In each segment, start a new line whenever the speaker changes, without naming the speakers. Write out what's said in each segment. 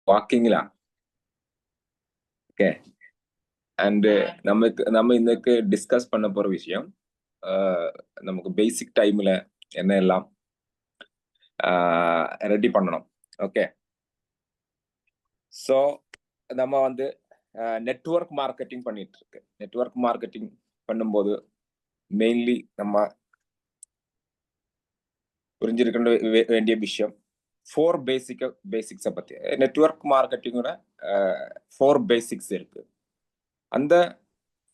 வாக்கிங்களா? Okay. And நம்ம இன்னைக்கு discuss பண்ண போற விஷயம் நமக்கு பேசிக் டைம்ல என்ன எல்லாம் ரெடி பண்ணணும். ஓகே. ஸோ நம்ம வந்து நெட்வொர்க் மார்க்கெட்டிங் பண்ணிட்டு இருக்கு. நெட்வொர்க் மார்க்கெட்டிங் பண்ணும்போது மெயின்லி நம்ம புரிஞ்சிருக்க வேண்டிய விஷயம் 4 பேசிக்ஸை பத்தி. நெட்வொர்க் மார்க்கெட்டிங்கோட 4 பேசிக்ஸ் இருக்கு. அந்த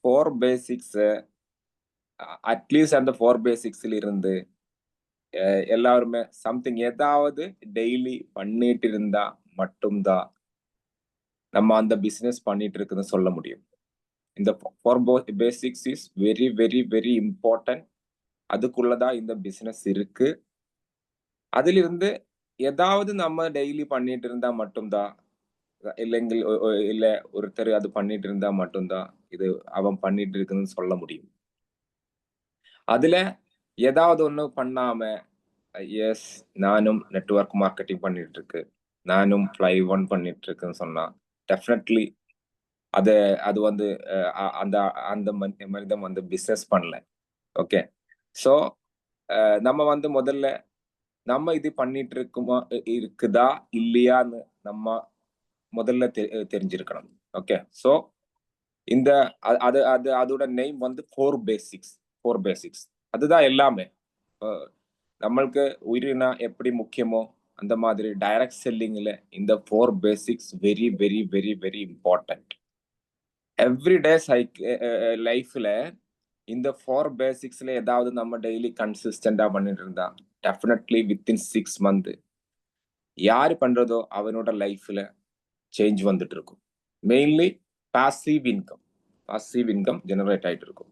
4 பேசிக்ஸ் அட்லீஸ்ட் அந்த 4 பேசிக்ஸ்ல இருந்து எல்லாருமே சம்திங் ஏதாவது டெய்லி பண்ணிட்டு இருந்தா மட்டும்தான் நம்ம அந்த பிசினஸ் பண்ணிட்டு இருக்குன்னு சொல்ல முடியும். இந்த 4 basics is very very very important. அதுக்குள்ளதான் இந்த பிசினஸ் இருக்கு. அதிலிருந்து ஏதாவது நம்ம டெய்லி பண்ணிட்டு இருந்தா மட்டும்தான், இல்லைங்க இல்ல ஒருத்தர் அது பண்ணிட்டு இருந்தா மட்டும்தான் இது அவன் பண்ணிட்டு இருக்குன்னு சொல்ல முடியும். அதுல ஏதாவது ஒண்ணு பண்ணாம எஸ் நானும் நெட்வொர்க் மார்க்கெட்டிங் பண்ணிட்டு இருக்கு, நானும் ஃப்ளை ஒன் பண்ணிட்டு இருக்குன்னு சொன்னா டெஃபினெட்லி அது அது வந்து அந்த அந்த மனிதன் வந்து பிசினஸ் பண்ணல. ஓகே. ஸோ நம்ம வந்து முதல்ல நம்ம இது பண்ணிட்டு இருக்குதா இல்லையான்னு நம்ம முதல்ல தெரிஞ்சிருக்கணும். ஓகே. ஸோ இந்த அது அது அதோட நேம் வந்து 4 பேசிக்ஸ். அதுதான் எல்லாமே. நம்மளுக்கு உயிரினா எப்படி முக்கியமோ அந்த மாதிரி டைரக்ட் செல்லிங்ல இந்த 4 basics very very very very important. Everyday லைஃப்ல இந்த 4 பேசிக்ஸ்ல ஏதாவது நம்ம டெய்லி கன்சிஸ்டண்டா பண்ணிட்டு இருந்தா டெஃபினெட்லி வித்தின் 6 மந்த் யாரு பண்றதோ அவனோட லைஃப்ல சேஞ்ச் வந்துட்டு இருக்கும். மெயின்லி பாசிவ் இன்கம் ஜெனரேட் ஆயிட்டு இருக்கும்.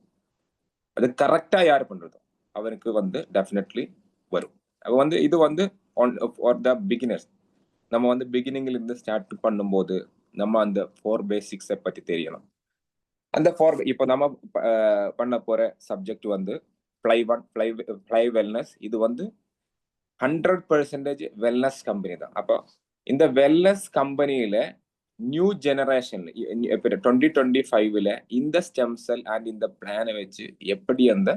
அது கரெக்டா யாரு பண்றதோ அவனுக்கு வந்து டெஃபினெட்லி வரும். அப்ப வந்து இது வந்து ஃபார் த பிகினர்ஸ். நம்ம வந்து பிகினிங்ல இருந்து ஸ்டார்ட் பண்ணும்போது நம்ம அந்த 4 பேசிக்ஸை பத்தி தெரியணும். அந்த இப்போ நம்ம பண்ண போற சப்ஜெக்ட் வந்து ஃப்ளை வெல்னஸ். இது வந்து 100% வெல்னஸ் கம்பெனி தான். அப்போ இந்த வெல்னஸ் கம்பெனியில நியூ ஜெனரேஷன் 2025ல இந்த ஸ்டெம் செல் அண்ட் இந்த பிளானை வச்சு எப்படி அந்த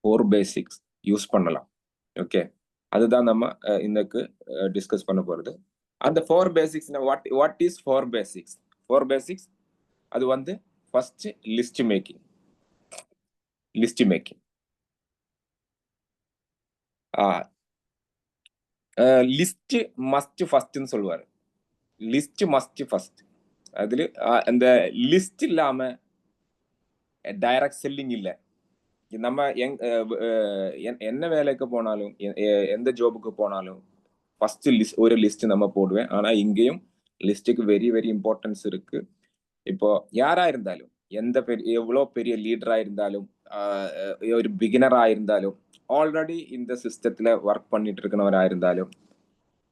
4 பேசிக்ஸ் யூஸ் பண்ணலாம். ஓகே. அதுதான் நம்ம இன்னைக்கு டிஸ்கஸ் பண்ண போறது. அந்த 4 basics what is 4 basics? 4 basics அது வந்து first list making. List must ஃபர்ஸ்ட்னு சொல்லுவாரு. List must first. அதுல அந்த லிஸ்ட் இல்லாம டைரக்ட் செல்லிங் இல்ல. நம்ம என்ன வேலைக்கு போனாலும் எந்த ஜாபுக்கு போனாலும் ஃபர்ஸ்ட் ஒரு லிஸ்ட் நம்ம போடுவேன். ஆனா இங்கேயும் லிஸ்ட்டுக்கு வெரி வெரி இம்பார்ட்டன்ஸ் இருக்கு. இப்போ யாரா இருந்தாலும் எவ்வளவு பெரிய லீடரா இருந்தாலும் ஒரு பிகினரா இருந்தாலும் ஆல்ரெடி இந்த சிஸ்டத்துல ஒர்க் பண்ணிட்டு இருக்கிறவரா இருந்தாலும்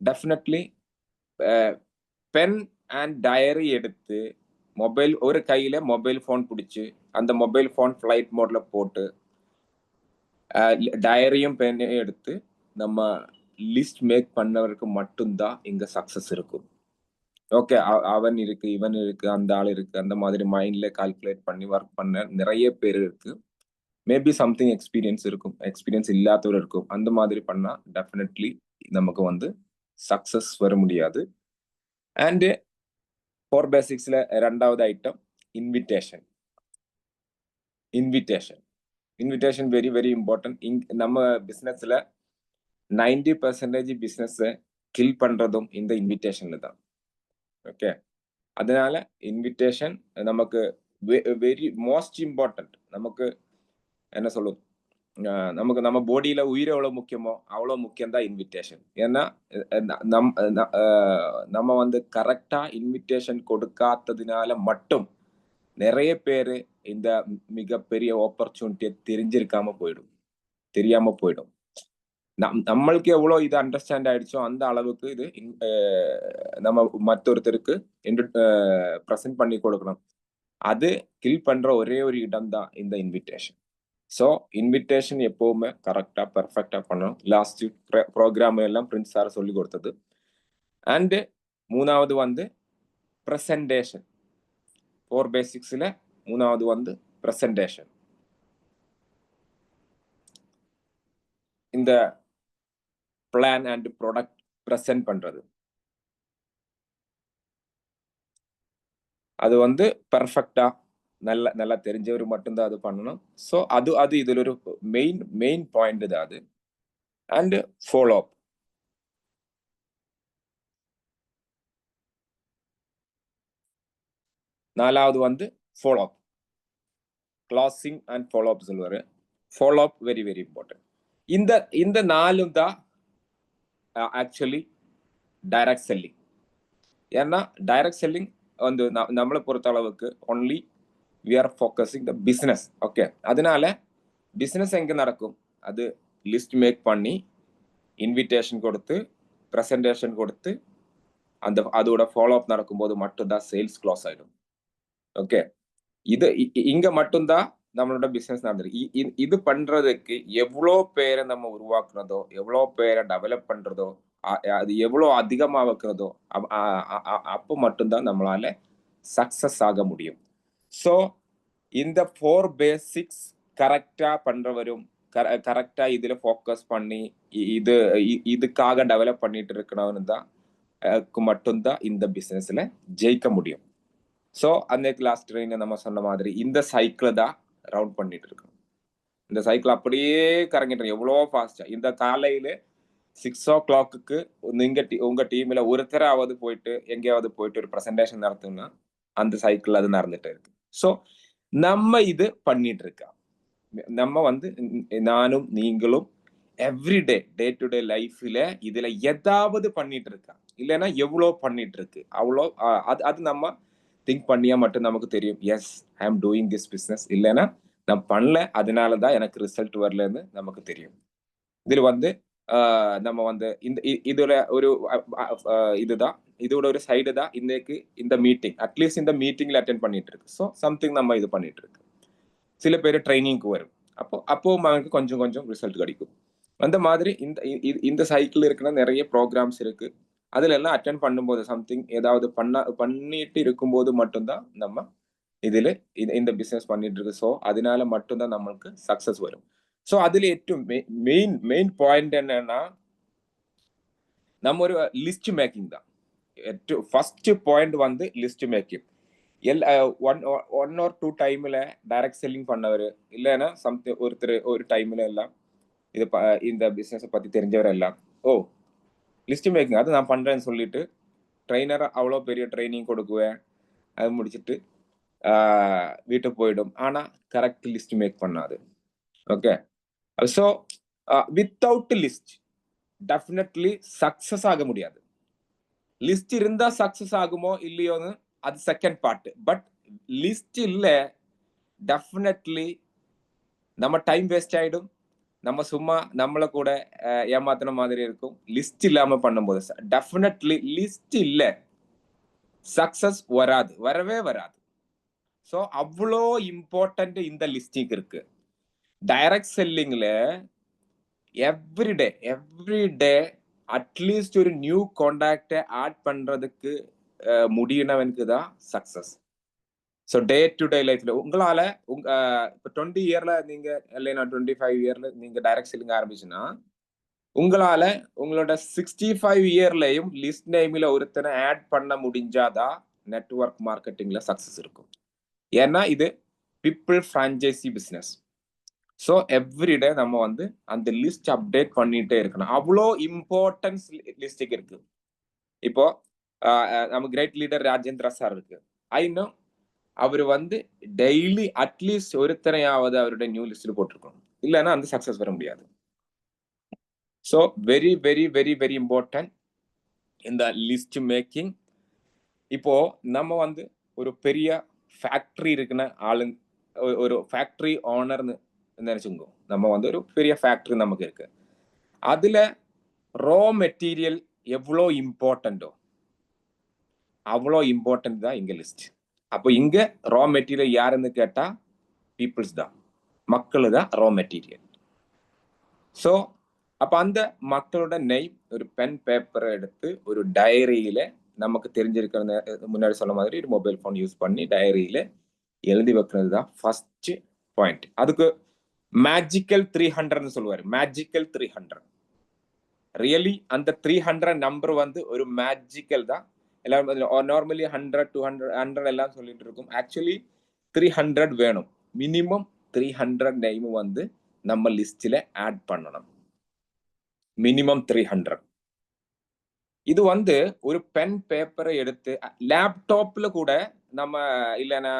டெஃபினெட்லி பென் அண்ட் டயரி எடுத்து ஒரு கையில மொபைல் போன் பிடிச்சு அந்த மொபைல் போன் ஃபிளைட் மோட்ல போட்டு டயரியும் பெண்ணையும் எடுத்து நம்ம லிஸ்ட் மேக் பண்ணவருக்கு மட்டும்தான் இங்க சக்சஸ் இருக்கும். ஓகே. அவன் இருக்கு, இவன் இருக்கு, அந்த ஆள் இருக்கு, அந்த மாதிரி மைண்ட்ல கால்குலேட் பண்ணி ஒர்க் பண்ண நிறைய பேர் இருக்கு. மேபி சம்திங் எக்ஸ்பீரியன்ஸ் இல்லாதவர் இருக்கும். அந்த மாதிரி பண்ணா டெஃபினெட்லி நமக்கு வந்து சக்சஸ் வர முடியாது. அண்ட் 4 பேசிக்ஸ்ல ரெண்டாவது item invitation. Very very important. நம்ம பிசினஸ்ல 90% பிசினஸ் கில் பண்றதும் இந்த இன்விடேஷன்ல தான். ஓகே. அதனால இன்விடேஷன் நமக்கு வெரி மோஸ்ட் இம்பார்ட்டன்ட். நமக்கு என்ன சொல்லும், நமக்கு நம்ம பாடியில உயிர் எவ்வளவு முக்கியமோ அவ்வளவு முக்கியம் தான் இன்விடேஷன். ஏன்னா நம்ம வந்து கரெக்டா இன்விடேஷன் கொடுக்காததுனால மட்டும் நிறைய பேரு இந்த மிகப்பெரிய ஆப்பர்ச்சுனிட்டியை தெரியாம போயிடும். நம்மளுக்கு எவ்வளவு இது அண்டர்ஸ்டாண்ட் ஆயிடுச்சோ அந்த அளவுக்கு இது நம்ம மற்றொருத்தருக்கு ப்ரெசென்ட் பண்ணி கொடுக்கணும். அது கில் பண்ற ஒரே ஒரு இடம் தான் இந்த இன்விடேஷன். ஸோ இன்விடேஷன் எப்பவுமே கரெக்டா பெர்ஃபெக்டா பண்ணணும். லாஸ்ட் ப்ரோக்ராம் எல்லாம் பிரின்ஸ் சார் சொல்லி கொடுத்தது. அண்ட் மூணாவது வந்து பிரசன்டேஷன். 4 பேசிக்ஸ்ல மூணாவது வந்து பிரசன்டேஷன். இந்த பிளான் அண்ட் ப்ராடக்ட் பிரசன்ட் பண்றது, அது வந்து பெர்ஃபெக்டா நல்லா தெரிஞ்சவர் மட்டும்தான் அது பண்ணணும். ஸோ அது இதுல ஒரு மெயின் பாயிண்ட் தான் அது. And follow up. நாலாவது வந்து follow up. Closing and follow up சொல்லுவாரு. Follow up very very important. இந்த நாலும் தான் ஆக்சுவலி டைரக்ட் செல்லிங். ஏன்னா டைரக்ட் செல்லிங் வந்து நம்மளை பொறுத்த அளவுக்கு only we are focusing the business. Okay, அதனால பிஸ்னஸ் எங்க நடக்கும்? அது லிஸ்ட் மேக் பண்ணி இன்விடேஷன் கொடுத்து பிரசன்டேஷன் கொடுத்து அதோட ஃபாலோ அப் நடக்கும்போது மட்டும்தான் சேல்ஸ் க்ளோஸ் ஆயிடும். ஓகே, இங்க மட்டும்தான் நம்மளோட பிசினஸ் நடந்திருக்கு. இது பண்றதுக்கு எவ்வளோ பேரை நம்ம உருவாக்குறதோ, எவ்வளோ பேரை டெவலப் பண்றதோ, அது எவ்வளோ அதிகமா வைக்கிறதோ அப்போ மட்டும்தான் நம்மளால சக்சஸ் ஆக முடியும். ஸோ இந்த 4 பேசிக்ஸ் கரெக்டா பண்றவரும் கரெக்டா இதுல ஃபோக்கஸ் பண்ணி இதுக்காக டெவலப் பண்ணிட்டு இருக்கணும்னு தான் மட்டும்தான் இந்த பிசினஸ்ல ஜெயிக்க முடியும். ஸோ அன்னைக்கு லாஸ்ட் ட்ரெயின்ல நம்ம சொன்ன மாதிரி இந்த சைக்கிளை தான் ரவுண்ட் பண்ணிட்டு இருக்கோம். இந்த சைக்கிள் அப்படியே கறங்கிட்டு எவ்வளோ ஃபாஸ்டா. இந்த காலையில 6 o'clock நீங்க உங்க டீம்ல ஒருத்தராவது போயிட்டு எங்கேயாவது போயிட்டு ஒரு பிரசன்டேஷன் நடத்துனா அந்த சைக்கிள் அது நடந்துட்டு இருக்கு. ஸோ நம்ம இது பண்ணிட்டு இருக்கோம். நம்ம வந்து நானும் நீங்களும் எவ்ரிடே டே டு டே லைஃப்ல இதுல ஏதாவது பண்ணிட்டு இருக்கா, இல்லைன்னா எவ்வளோ பண்ணிட்டு இருக்கு அவ்வளோ அது நம்ம திங்க் பண்ணியா மட்டும் நமக்கு தெரியும். Yes, I am doing this business. இல்லைன்னா நான் பண்ணல, அதனாலதான் எனக்கு ரிசல்ட் வரலன்னு நமக்கு தெரியும். இதுல வந்து நம்ம வந்து இதுல ஒரு இதுதான் இதோட ஒரு சைடு தான் இன்னைக்கு இந்த மீட்டிங். அட்லீஸ்ட் இந்த மீட்டிங்ல அட்டென்ட் பண்ணிட்டு இருக்கு. ஸோ சம்திங் நம்ம இது பண்ணிட்டு இருக்கு. சில பேர் ட்ரைனிங்க்கு வரும். அப்போ அவங்களுக்கு கொஞ்சம் கொஞ்சம் ரிசல்ட் கிடைக்கும். அந்த மாதிரி இந்த சைக்கிள் இருக்குன்னா நிறைய ப்ரோக்ராம்ஸ் இருக்கு. அதுல எல்லாம் அட்டென்ட் பண்ணும்போது சம்திங் ஏதாவது பண்ணிட்டு இருக்கும்போது மட்டும்தான் நம்ம இதுல இந்த பிசினஸ் பண்ணிட்டு இருக்கு. ஸோ அதனால மட்டும்தான் நம்மளுக்கு சக்சஸ் வரும். ஸோ அதுல ഏറ്റവും மெயின் பாயிண்ட் என்னன்னா நம்ம ஒரு லிஸ்ட் மேக்கிங் தான். ஃபர்ஸ்ட் பாயிண்ட் வந்து list making. One or two டைம்ல டைரக்ட் செல்லிங் பண்ணவர், இல்லைன்னா சம்திங் ஒருத்தர் ஒரு டைம்ல எல்லாம் இந்த பிசினஸ் பத்தி தெரிஞ்சவர் எல்லாம் லிஸ்ட் மேக்கிங் அது நான் பண்றேன்னு சொல்லிட்டு ட்ரெயினர் அவ்வளோ பெரிய ட்ரைனிங் கொடுக்குவேன். அது முடிச்சுட்டு வீட்டுக்கு போயிடும். ஆனா கரெக்ட் லிஸ்ட் மேக் பண்ணாது. Okay, so without list definitely success ஆக முடியாது. லிஸ்ட் இருந்தா சக்சஸ் ஆகுமோ இல்லையோன்னு அது செகண்ட் பார்ட். பட் லிஸ்ட் இல்ல, டெஃபினெட்லி நம்ம டைம் வேஸ்ட் ஆயிடும். நம்ம சும்மா நம்மள கூட ஏமாத்தின மாதிரி இருக்கும். லிஸ்ட் இல்லாம பண்ணும்போது டெஃபினெட்லி லிஸ்ட் இல்ல, சக்சஸ் வராது, வரவே வராது. ஸோ அவ்வளோ இம்பார்ட்டன்ட் இந்த லிஸ்டிங் இருக்கு. டைரக்ட் செல்லிங்ல எவ்ரி டே அட்லீஸ்ட் ஒரு நியூ கான்டாக்டை ஆட் பண்றதுக்கு முடியனவனுக்கு தான் success. So day to day லைஃப்ல உங்களால இப்போ 20 இயர்ல நீங்க இல்லைன்னா 25 இயர்ல நீங்க டைரக்ட் செல்லிங் ஆரம்பிச்சுன்னா உங்களால உங்களோட 65 இயர்லயும் லிஸ்ட் நேம்ல ஒருத்தனை ஆட் பண்ண முடிஞ்சாதான் நெட்வொர்க் மார்க்கெட்டிங்ல சக்சஸ் இருக்கும். ஏன்னா இது people franchisee business. So everyday நம்ம வந்து அந்த லிஸ்ட் அப்டேட் பண்ணிட்டே இருக்கணும். அவ்வளோ இம்பார்ட்டன்ஸ் லிஸ்டுக்கு இருக்கு. இப்போ நம்ம கிரேட் லீடர் ராஜேந்திரா சார் இருக்கு. ஐநோ அவர் வந்து டெய்லி அட்லீஸ்ட் ஒருத்தனையாவது அவருடைய நியூ லிஸ்ட்ல போட்டிருக்கணும், இல்லைன்னா அந்த சக்சஸ் வர முடியாது. So very very very very important இந்த லிஸ்ட் மேக்கிங். இப்போ நம்ம வந்து ஒரு பெரிய ஃபேக்டரி இருக்குன்னு ஆளுங்க, ஒரு ஃபேக்டரி ஓனர்னு நினைச்சுங்க. நம்ம வந்து ஒரு பெரிய ஃபேக்டரி நமக்கு இருக்கு. அதுல ரா மெட்டீரியல் எவ்வளோ இம்பார்ட்டன்டோ அவ்வளோ இம்பார்ட்டன்ட் தான் இங்க லிஸ்ட். அப்போ இங்க ரா மெட்டீரியல் யாருன்னு கேட்டா பீப்புள்ஸ் தான், மக்கள் தான் ரா மெட்டீரியல். ஸோ அப்ப அந்த மக்களோட நெய்ம் ஒரு பென் பேப்பரை எடுத்து ஒரு டைரியில நமக்கு தெரிஞ்சிருக்கிற முன்னாடி சொன்ன மாதிரி ஒரு மொபைல் ஃபோன் யூஸ் பண்ணி டைரியில எழுதி வைக்கிறது தான் ஃபர்ஸ்ட் பாயிண்ட். அதுக்கு மேஜிக்கல் 300 சொல்லுவாரு. மேஜிக்கல் 300 ரியலி அந்த 300 நம்பர் வந்து ஒரு மேஜிக்கல் தான். எல்லாரும் நார்மலி 100 200 100 எல்லாம் சொல்லிட்டு இருக்கும். ஆக்சுவலி 300 வேணும். மினிமம் 300 நேம் வந்து நம்ம லிஸ்ட்ல ஆட் பண்ணணும். மினிமம் 300. இது வந்து ஒரு பென் பேப்பரை எடுத்து லேப்டாப்ல கூட நம்ம இல்லைன்னா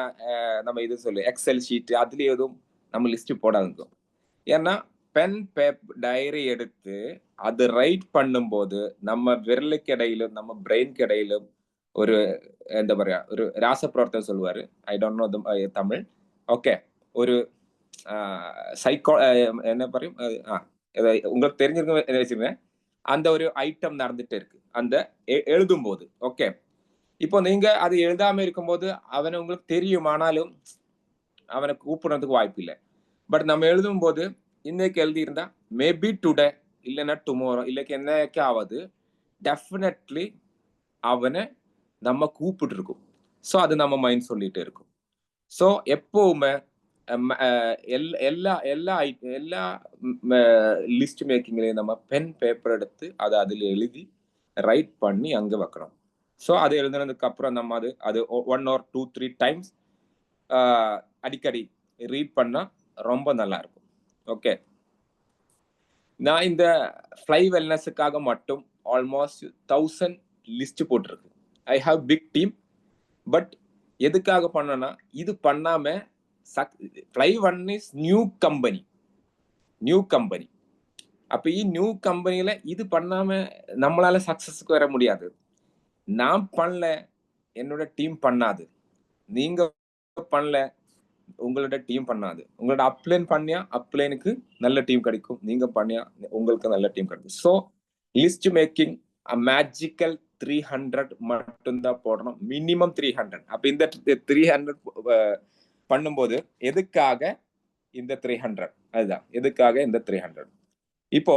நம்ம இது சொல்லு எக்ஸல் ஷீட் அதுல எதுவும் நம்ம லிஸ்ட் போடாது. ஏன்னா பென் பேப்பர் டைரி எடுத்து அது ரைட் பண்ணும்போது நம்ம விரலுக்கு இடையிலும் நம்ம பிரெயினுக்கு இடையிலும் ஒரு എന്താ പറയാ ഒരു രാസപ്രവർത്തനം சொல்லுவாரு. I don't know Tamil. Okay, ஒரு சைக்கோ என்ன പറയും உங்களுக்கு தெரிஞ்சிருக்க வச்சிருக்கேன். அந்த ஒரு ஐட்டம் நடந்துட்டு இருக்கு அந்த எழுதும் போது. ஓகே, இப்போ நீங்க அது எழுதாம இருக்கும்போது அவனை உங்களுக்கு தெரியும், ஆனாலும் அவனை கூப்பிடுறதுக்கு வாய்ப்பு இல்லை. பட் நம்ம எழுதும் போது இன்னைக்கு எழுதி இருந்தா மேபி டுடே இல்லைன்னா டுமாரோ இல்லைக்கு என்னைக்கு ஆகுது டெஃபினெட்லி அவனை நம்ம கூப்பிட்டு இருக்கோம். ஸோ அது நம்ம மைண்ட் சொல்லிட்டு இருக்கும். ஸோ எப்பவுமே எல்லா எல்லா எல்லா லிஸ்ட் மேக்கிங்லயும் நம்ம பென் பேப்பர் எடுத்து அதை அதில் எழுதி ரைட் பண்ணி அங்க வைக்கணும். ஸோ அது எழுதுனதுக்கு அப்புறம் நம்ம அது 1 or 2 3 டைம்ஸ் அடிக்கடி ரீட் பண்ணா ரொம்ப நல்லா இருக்கும். ஓகே, நான் இந்த ஃப்ளை வெல்னஸுக்காக மட்டும் ஆல்மோஸ்ட் 1000 லிஸ்ட் போட்டிருக்கு. I have big team. But எதுக்காக பண்ணனா இது பண்ணாம fly one is new company. அப்ப நியூ கம்பெனில இது பண்ணாம நம்மளால சக்சஸ்க்கு வர முடியாது. நான் பண்ணல, என்னோட டீம் பண்ணாது. நீங்க பண்ணல, உங்களோட டீம் பண்ணாது. உங்களோட அப்ளைன் பண்ணியா அப்ளைனுக்கு நல்ல டீம் கிடைக்கும். நீங்க பண்ணியா உங்களுக்கு நல்ல டீம் கிடைக்கும். ஸோ லிஸ்ட் மேக்கிங் மேஜிக்கல் 300 மட்டும்தான் போடணும். மினிமம் 300. அப்ப இந்த 300 பண்ணும்போது எதுக்காக இந்த 300? அதுதான் எதுக்காக இந்த 300. இப்போ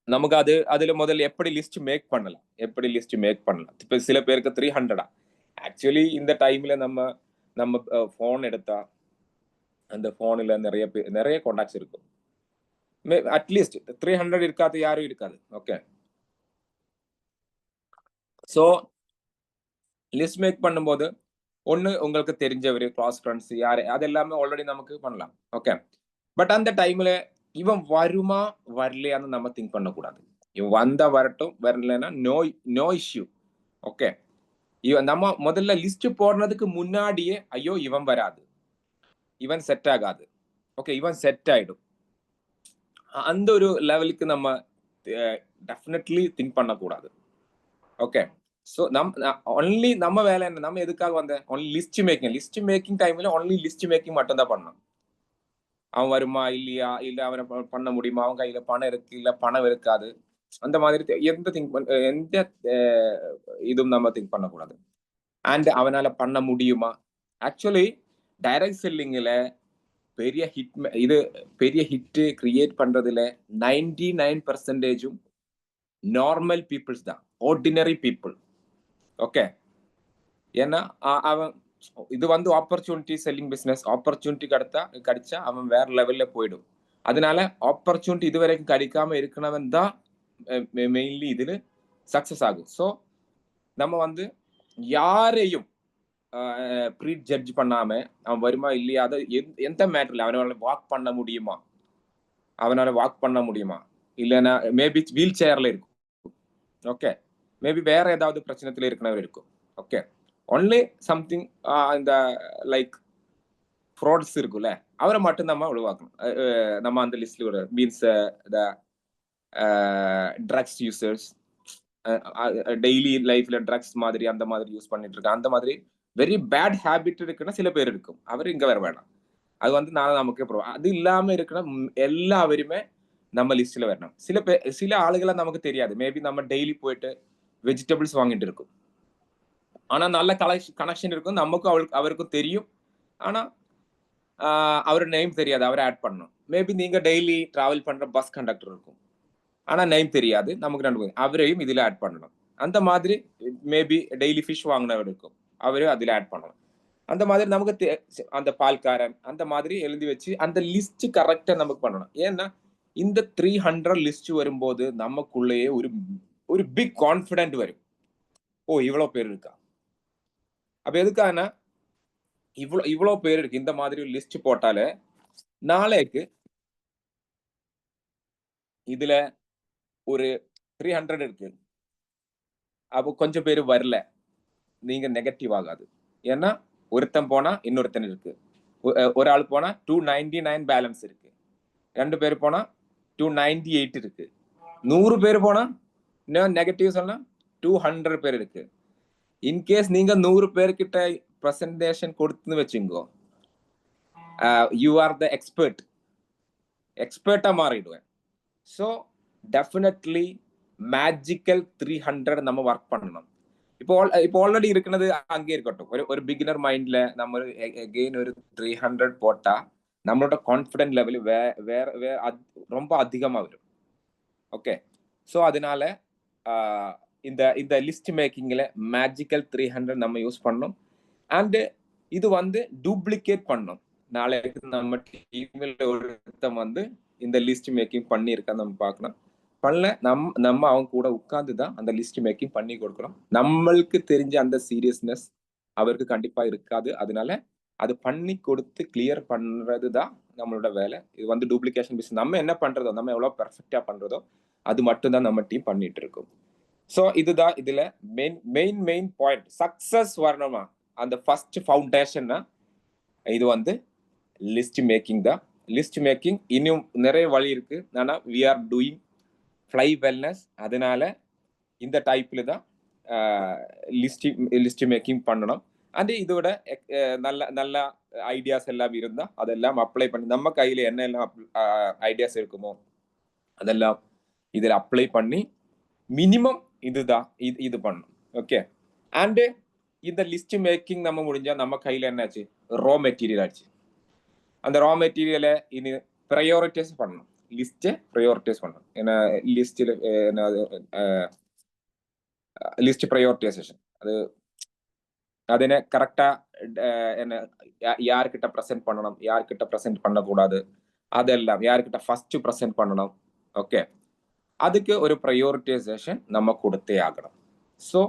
நமக்கு அதுல முதல்ல எப்படி லிஸ்ட் மேக் பண்ணலாம், இப்ப சில பேருக்கு 300. ஆக்சுவலி இந்த டைம்ல நம்ம போன் எடுத்தா அந்த போன்ல நிறைய கான்டாக்ட்ஸ் இருக்கும். அட்லீஸ்ட் 300 இருக்காது, யாரும் இருக்காது. ஓகே, ஸோ லிஸ்ட் மேக் பண்ணும்போது ஒண்ணு உங்களுக்கு தெரிஞ்சவர், க்ளாஸ் ஃப்ரெண்ட்ஸ் யாரு, அது எல்லாமே ஆல்ரெடி நமக்கு பண்ணலாம். ஓகே, பட் அந்த டைம்ல இவன் வருமா வரலையான்னு நம்ம திங்க் பண்ணக்கூடாது. இவன் வந்தா வரட்டும், வரலன்னா நோ இஷ்யூ. ஓகே, நம்ம முதல்ல லிஸ்ட் போடுறதுக்கு முன்னாடியே ஐயோ இவன் வராது, இவன் செட் ஆகாது, ஓகே இவன் செட் ஆயிடும், அந்த ஒரு லெவலுக்கு நம்ம டெஃபினெட்லி திங்க் பண்ணக்கூடாது. ஓகே, ஸோ ஒன்லி நம்ம வேலை என்ன, நம்ம எதுக்காக வந்தேன், ஒன்லி லிஸ்ட் மேக்கிங் டைம்ல ஒன்லி லிஸ்ட் மேக்கிங் மட்டும் தான் பண்ணணும். அவன் வருமா இல்லையா, இல்ல அவனை பண்ண முடியுமா, அவன் கையில பணம் இருக்கு இல்ல பணம் இருக்காது, அந்த மாதிரி எந்த இதுவும் நம்ம திங்க் பண்ணக்கூடாது. அண்ட் அவனால பண்ண முடியுமா. ஆக்சுவலி டைரக்ட் செல்லிங்ல பெரிய ஹிட் கிரியேட் பண்றதுல 99% நார்மல் பீப்புள்ஸ் தான், ஆர்டினரி பீப்புள். ஓகே, ஏன்னா அவன் இது வந்து ஆப்பர்ச்சுனிட்டி செல்லிங் பிசினஸ், ஆப்பர்ச்சுனிட்டி கிடைச்சா அவன் வேற லெவல்ல போயிடும். அதனால ஆப்பர்ச்சுனிட்டி இதுவரைக்கும் கிடைக்காம இருக்கணவன் தான் மெயின்லி இதுல சக்சஸ் ஆகும். ஸோ நம்ம வந்து யாரையும் ப்ரீ ஜட்ஜ் பண்ணாம அவன் வருமா இல்லையா, அதை எந்த மேட்டர்ல அவனால வாக் பண்ண முடியுமா இல்லைன்னா மேபி வீல் சேர்ல இருக்கும். ஓகே, மேபி வேற ஏதாவது பிரச்சனைத்துல இருக்கிறவர் இருக்கும். ஓகே, ஒன்லி சம்திங் இந்த லைக் ஃப்ராட்ஸ் இருக்குல்ல, அவரை மட்டும் நம்ம உருவாக்கணும். நம்ம அந்த லிஸ்ட்ல மீன்ஸ் ட்ரக்ஸ் யூசர்ஸ், டெய்லி லைஃப்ல ட்ரக்ஸ் மாதிரி அந்த மாதிரி யூஸ் பண்ணிட்டு இருக்க, அந்த மாதிரி வெரி பேட் ஹேபிட் இருக்குன்னா சில பேர் இருக்கும், அவர் இங்க வர வேணாம். அது வந்து நான் நமக்கு அது இல்லாம இருக்கிற எல்லாருமே நம்ம லிஸ்ட்ல வரணும். சில ஆளுகளை நமக்கு தெரியாது, மேபி நம்ம டெய்லி போயிட்டு வெஜிடபிள்ஸ் வாங்கிட்டு இருக்கும், ஆனா நல்ல கனெக்ஷன் இருக்கும், நமக்கும் அவருக்கும் தெரியும், ஆனா அவர் நேம் தெரியாது, அவரை ஆட் பண்ணணும். மேபி நீங்க டெய்லி டிராவல் பண்ற பஸ் கண்டக்டர் இருக்கும், ஆனா நேம் தெரியாது, நமக்கு அவரையும் இதுல ஆட் பண்ணணும். அந்த மாதிரி மேபி டெய்லி ஃபிஷ் வாங்கினவர் இருக்கும், அவரு அதில் ஆட் பண்ணணும். அந்த மாதிரி நமக்கு அந்த பால்காரன் அந்த மாதிரி எழுதி வச்சு அந்த லிஸ்ட் கரெக்டா நமக்கு பண்ணணும். ஏன்னா இந்த 300 லிஸ்ட் வரும்போது நமக்குள்ளேயே ஒரு பிக் கான்ஃபிடென்ட் வரும். ஓ இவ்வளவு பேர் இருக்கா, அப்ப எதுக்கான இவ்வளவு பேர் இருக்கு, இந்த மாதிரி லிஸ்ட் போட்டாலே நாளைக்கு இதுல ஒரு 300 இருக்கு, அப்போ கொஞ்சம் பேர் வரல, நீங்க நெகட்டிவ் ஆகாது. ஏன்னா ஒருத்தன் போனா இன்னொருத்தன் இருக்கு, ஒரு ஆள் போனா 299 பேலன்ஸ் இருக்கு, 2 பேர் போனா 298 இருக்கு, 100 பேர் போனா நெகட்டிவ் சொன்னா 200 பேர் இருக்கு. இன்கேஸ் நீங்க 100 பேர்கிட்ட பிரசன்டேஷன் கொடுத்துன்னு வச்சுங்கோ, யூ ஆர் த எக்ஸ்பர்ட்டா மாறிடுவேன். ஸோ டெஃபினெட்லி மேஜிக்கல் 300 நம்ம ஒர்க் பண்ணணும். இப்போ ஆல்ரெடி இருக்கிறது அங்கே இருக்கட்டும், ஒரு பிகினர் மைண்ட்ல நம்ம அகெயின் ஒரு 300 போட்டா நம்மளோட கான்ஃபிடென்ட் லெவல் ரொம்ப அதிகமா வரும். ஓகே, ஸோ அதனால இந்த லிஸ்ட் மேக்கிங்ல மேஜிக்கல் 300 நம்ம யூஸ் பண்ணணும். அண்ட் இது டூப்ளிகேட் பண்ணணும். நாளைக்கு நம்ம டீம்ல ஒருத்தன் இந்த லிஸ்ட் மேக்கிங் பண்ணியிருக்கா நம்ம பார்க்கணும். பண்ணல நம்ம அவங்க கூட உட்கார்ந்துதான் அந்த லிஸ்ட் மேக்கிங் பண்ணி கொடுக்கணும். நம்மளுக்கு தெரிஞ்ச அந்த சீரியஸ்னஸ் அவருக்கு கண்டிப்பா இருக்காது. அதனால அது பண்ணி கொடுத்து கிளியர் பண்றதுதான் நம்மளோட வேலை. இது டூப்ளிகேஷன் பிசினஸ். நம்ம என்ன பண்றதோ, நம்ம எவ்வளவு பெர்ஃபெக்டா பண்றதோ அது மட்டும்தான் நம்ம டீம் பண்ணிட்டு இருக்கோம். ஸோ இதுதான் இதுல மெயின் பாயிண்ட். சக்சஸ் வரணுமா, அந்த ஃபர்ஸ்ட் ஃபவுண்டேஷன்னா இது லிஸ்ட் மேக்கிங் தான். லிஸ்ட் மேக்கிங் இன்னும் நிறைய வழி இருக்கு. ஆனா we are doing fly wellness, அதனால இந்த டைப்ல தான் லிஸ்ட் மேக்கிங் பண்ணணும். அண்ட் இதோட நல்ல நல்ல ஐடியாஸ் எல்லாம் இருந்தா அதெல்லாம் அப்ளை பண்ணி நம்ம கையில என்னெல்லாம் ஐடியாஸ் இருக்குமோ அதெல்லாம் இதுல அப்ளை பண்ணி மினிமம் இதுதான் இது பண்ணணும். ஓகே, அண்ட் இந்த லிஸ்ட் மேக்கிங் நம்ம முடிஞ்சா நம்ம கையில என்னாச்சு, ரா மெட்டீரியல் ஆச்சு. அந்த ரா மெட்டீரியலை இனி ப்ரையாரிட்டைஸ் பண்ணணும், லிஸ்ட் ப்ரையாரிட்டைஸ் பண்ணணும். ஏன்னா லிஸ்ட்ல லிஸ்ட் ப்ரையாரிட்டைசேஷன் അതിനെ കറക്റ്റാ யார்கிட்ட ப்ரெசென்ட் பண்ணணும், யார்கிட்ட ப்ரெசென்ட் பண்ணக்கூடாது, அதெல்லாம் யார்கிட்ட ஃபர்ஸ்ட் ப்ரெசென்ட் பண்ணணும். ஓகே, அதுக்கு ஒரு ப்ரையாரிட்டைசேஷன் நம்ம கொடுத்தே ஆகணும். ஸோ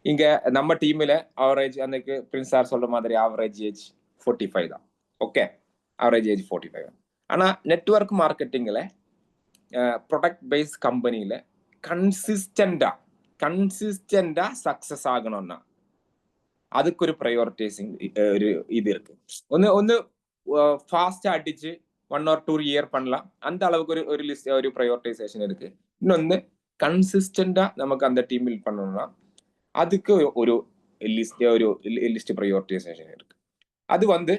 இங்க நம்ம டீம்ல ஆவரேஜ் அன்னைக்கு பிரின்ஸ் சார் சொல்ற மாதிரி ஆவரேஜ் ஏஜ் 45 தான். Okay, average age 45. ஆனா நெட்வொர்க் மார்க்கெட்டிங்ல ப்ராடக்ட் பேஸ்ட் கம்பெனியில கன்சிஸ்டண்டா சக்சஸ் ஆகணும்னா அதுக்கு ஒரு ப்ரையாரிட்டைசிங் ஒரு இது இருக்கு. ഒന്ന് ஃபாஸ்டா அடிச்சு 1 or 2 இயர் பண்ணலாம், அந்த அளவுக்கு ஒரு லிஸ்ட் ஒரு ப்ரையாரிட்டைசேஷன் இருக்கு. இன்னொன்னு கன்சிஸ்டண்டா நமக்கு அந்த டீமில் பண்ணணும்னா அதுக்கு ஒரு லிஸ்ட் ப்ரையாரிட்டைசேஷன் இருக்கு. அது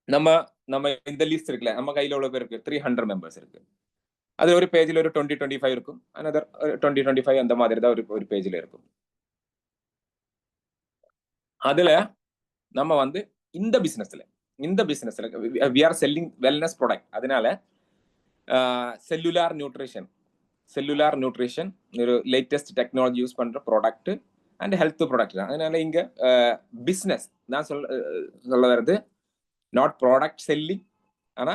நம்ம இந்த லிஸ்ட் இருக்குல்ல, நம்ம கையில எவ்வளவு பேர் இருக்கு, 300 மெம்பர்ஸ் இருக்கு. அது ஒரு பேஜ்ல ஒரு 20-25 இருக்கும், another 20-25 அந்த மாதிரி தான் ஒரு பேஜ்ல இருக்கும். அதுல நம்ம இந்த பிசினஸ்ல we are selling wellness product. அதனால செல்லுலார் நியூட்ரிஷன் ஒரு லேட்டஸ்ட் டெக்னாலஜி யூஸ் பண்ற ப்ராடக்ட் அண்ட் ஹெல்த் ப்ராடக்ட் தான். அதனால இங்க பிசினஸ் நான் சொல்ல வருது நாட் ப்ராடக்ட் செல்லிங், ஆனா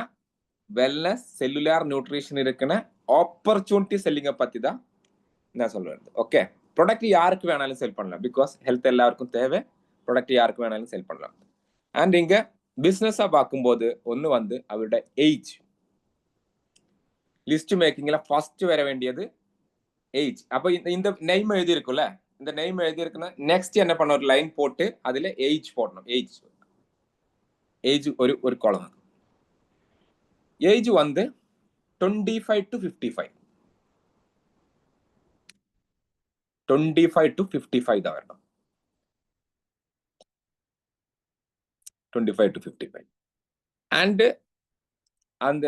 வெல்னஸ் செல்லுலார் நியூட்ரிஷன் இருக்குன்னா ஆப்பர்ச்சுனிட்டி செல்லிங்கை பத்தி தான் நான் சொல்ல வருது. ஓகே, ப்ராடக்ட் யாருக்கு வேணாலும் செல் பண்ணலாம், பிகாஸ் ஹெல்த் எல்லாருக்கும் தேவை, ப்ராடக்ட் யாருக்கு வேணாலும் செல் பண்ணலாம். அண்ட் இங்க பிசினஸா பார்க்கும்போது ஒன்னு அவருடைய ஏஜ். லிஸ்ட் மேக்கிங்ல ஃபர்ஸ்ட் வர வேண்டியது ஏஜ். அப்ப இந்த நெய்ம் எழுதி இருக்குல்ல, இந்த நெய்ம் எழுதி இருக்குன்னா நெக்ஸ்ட் என்ன பண்ண, ஒரு லைன் போட்டு அதுல ஏஜ் போடணும். ஏஜ் ஒரு காலம். ஏஜ் 25 to 55 தான் வரணும். 25 to 55. அண்ட் அந்த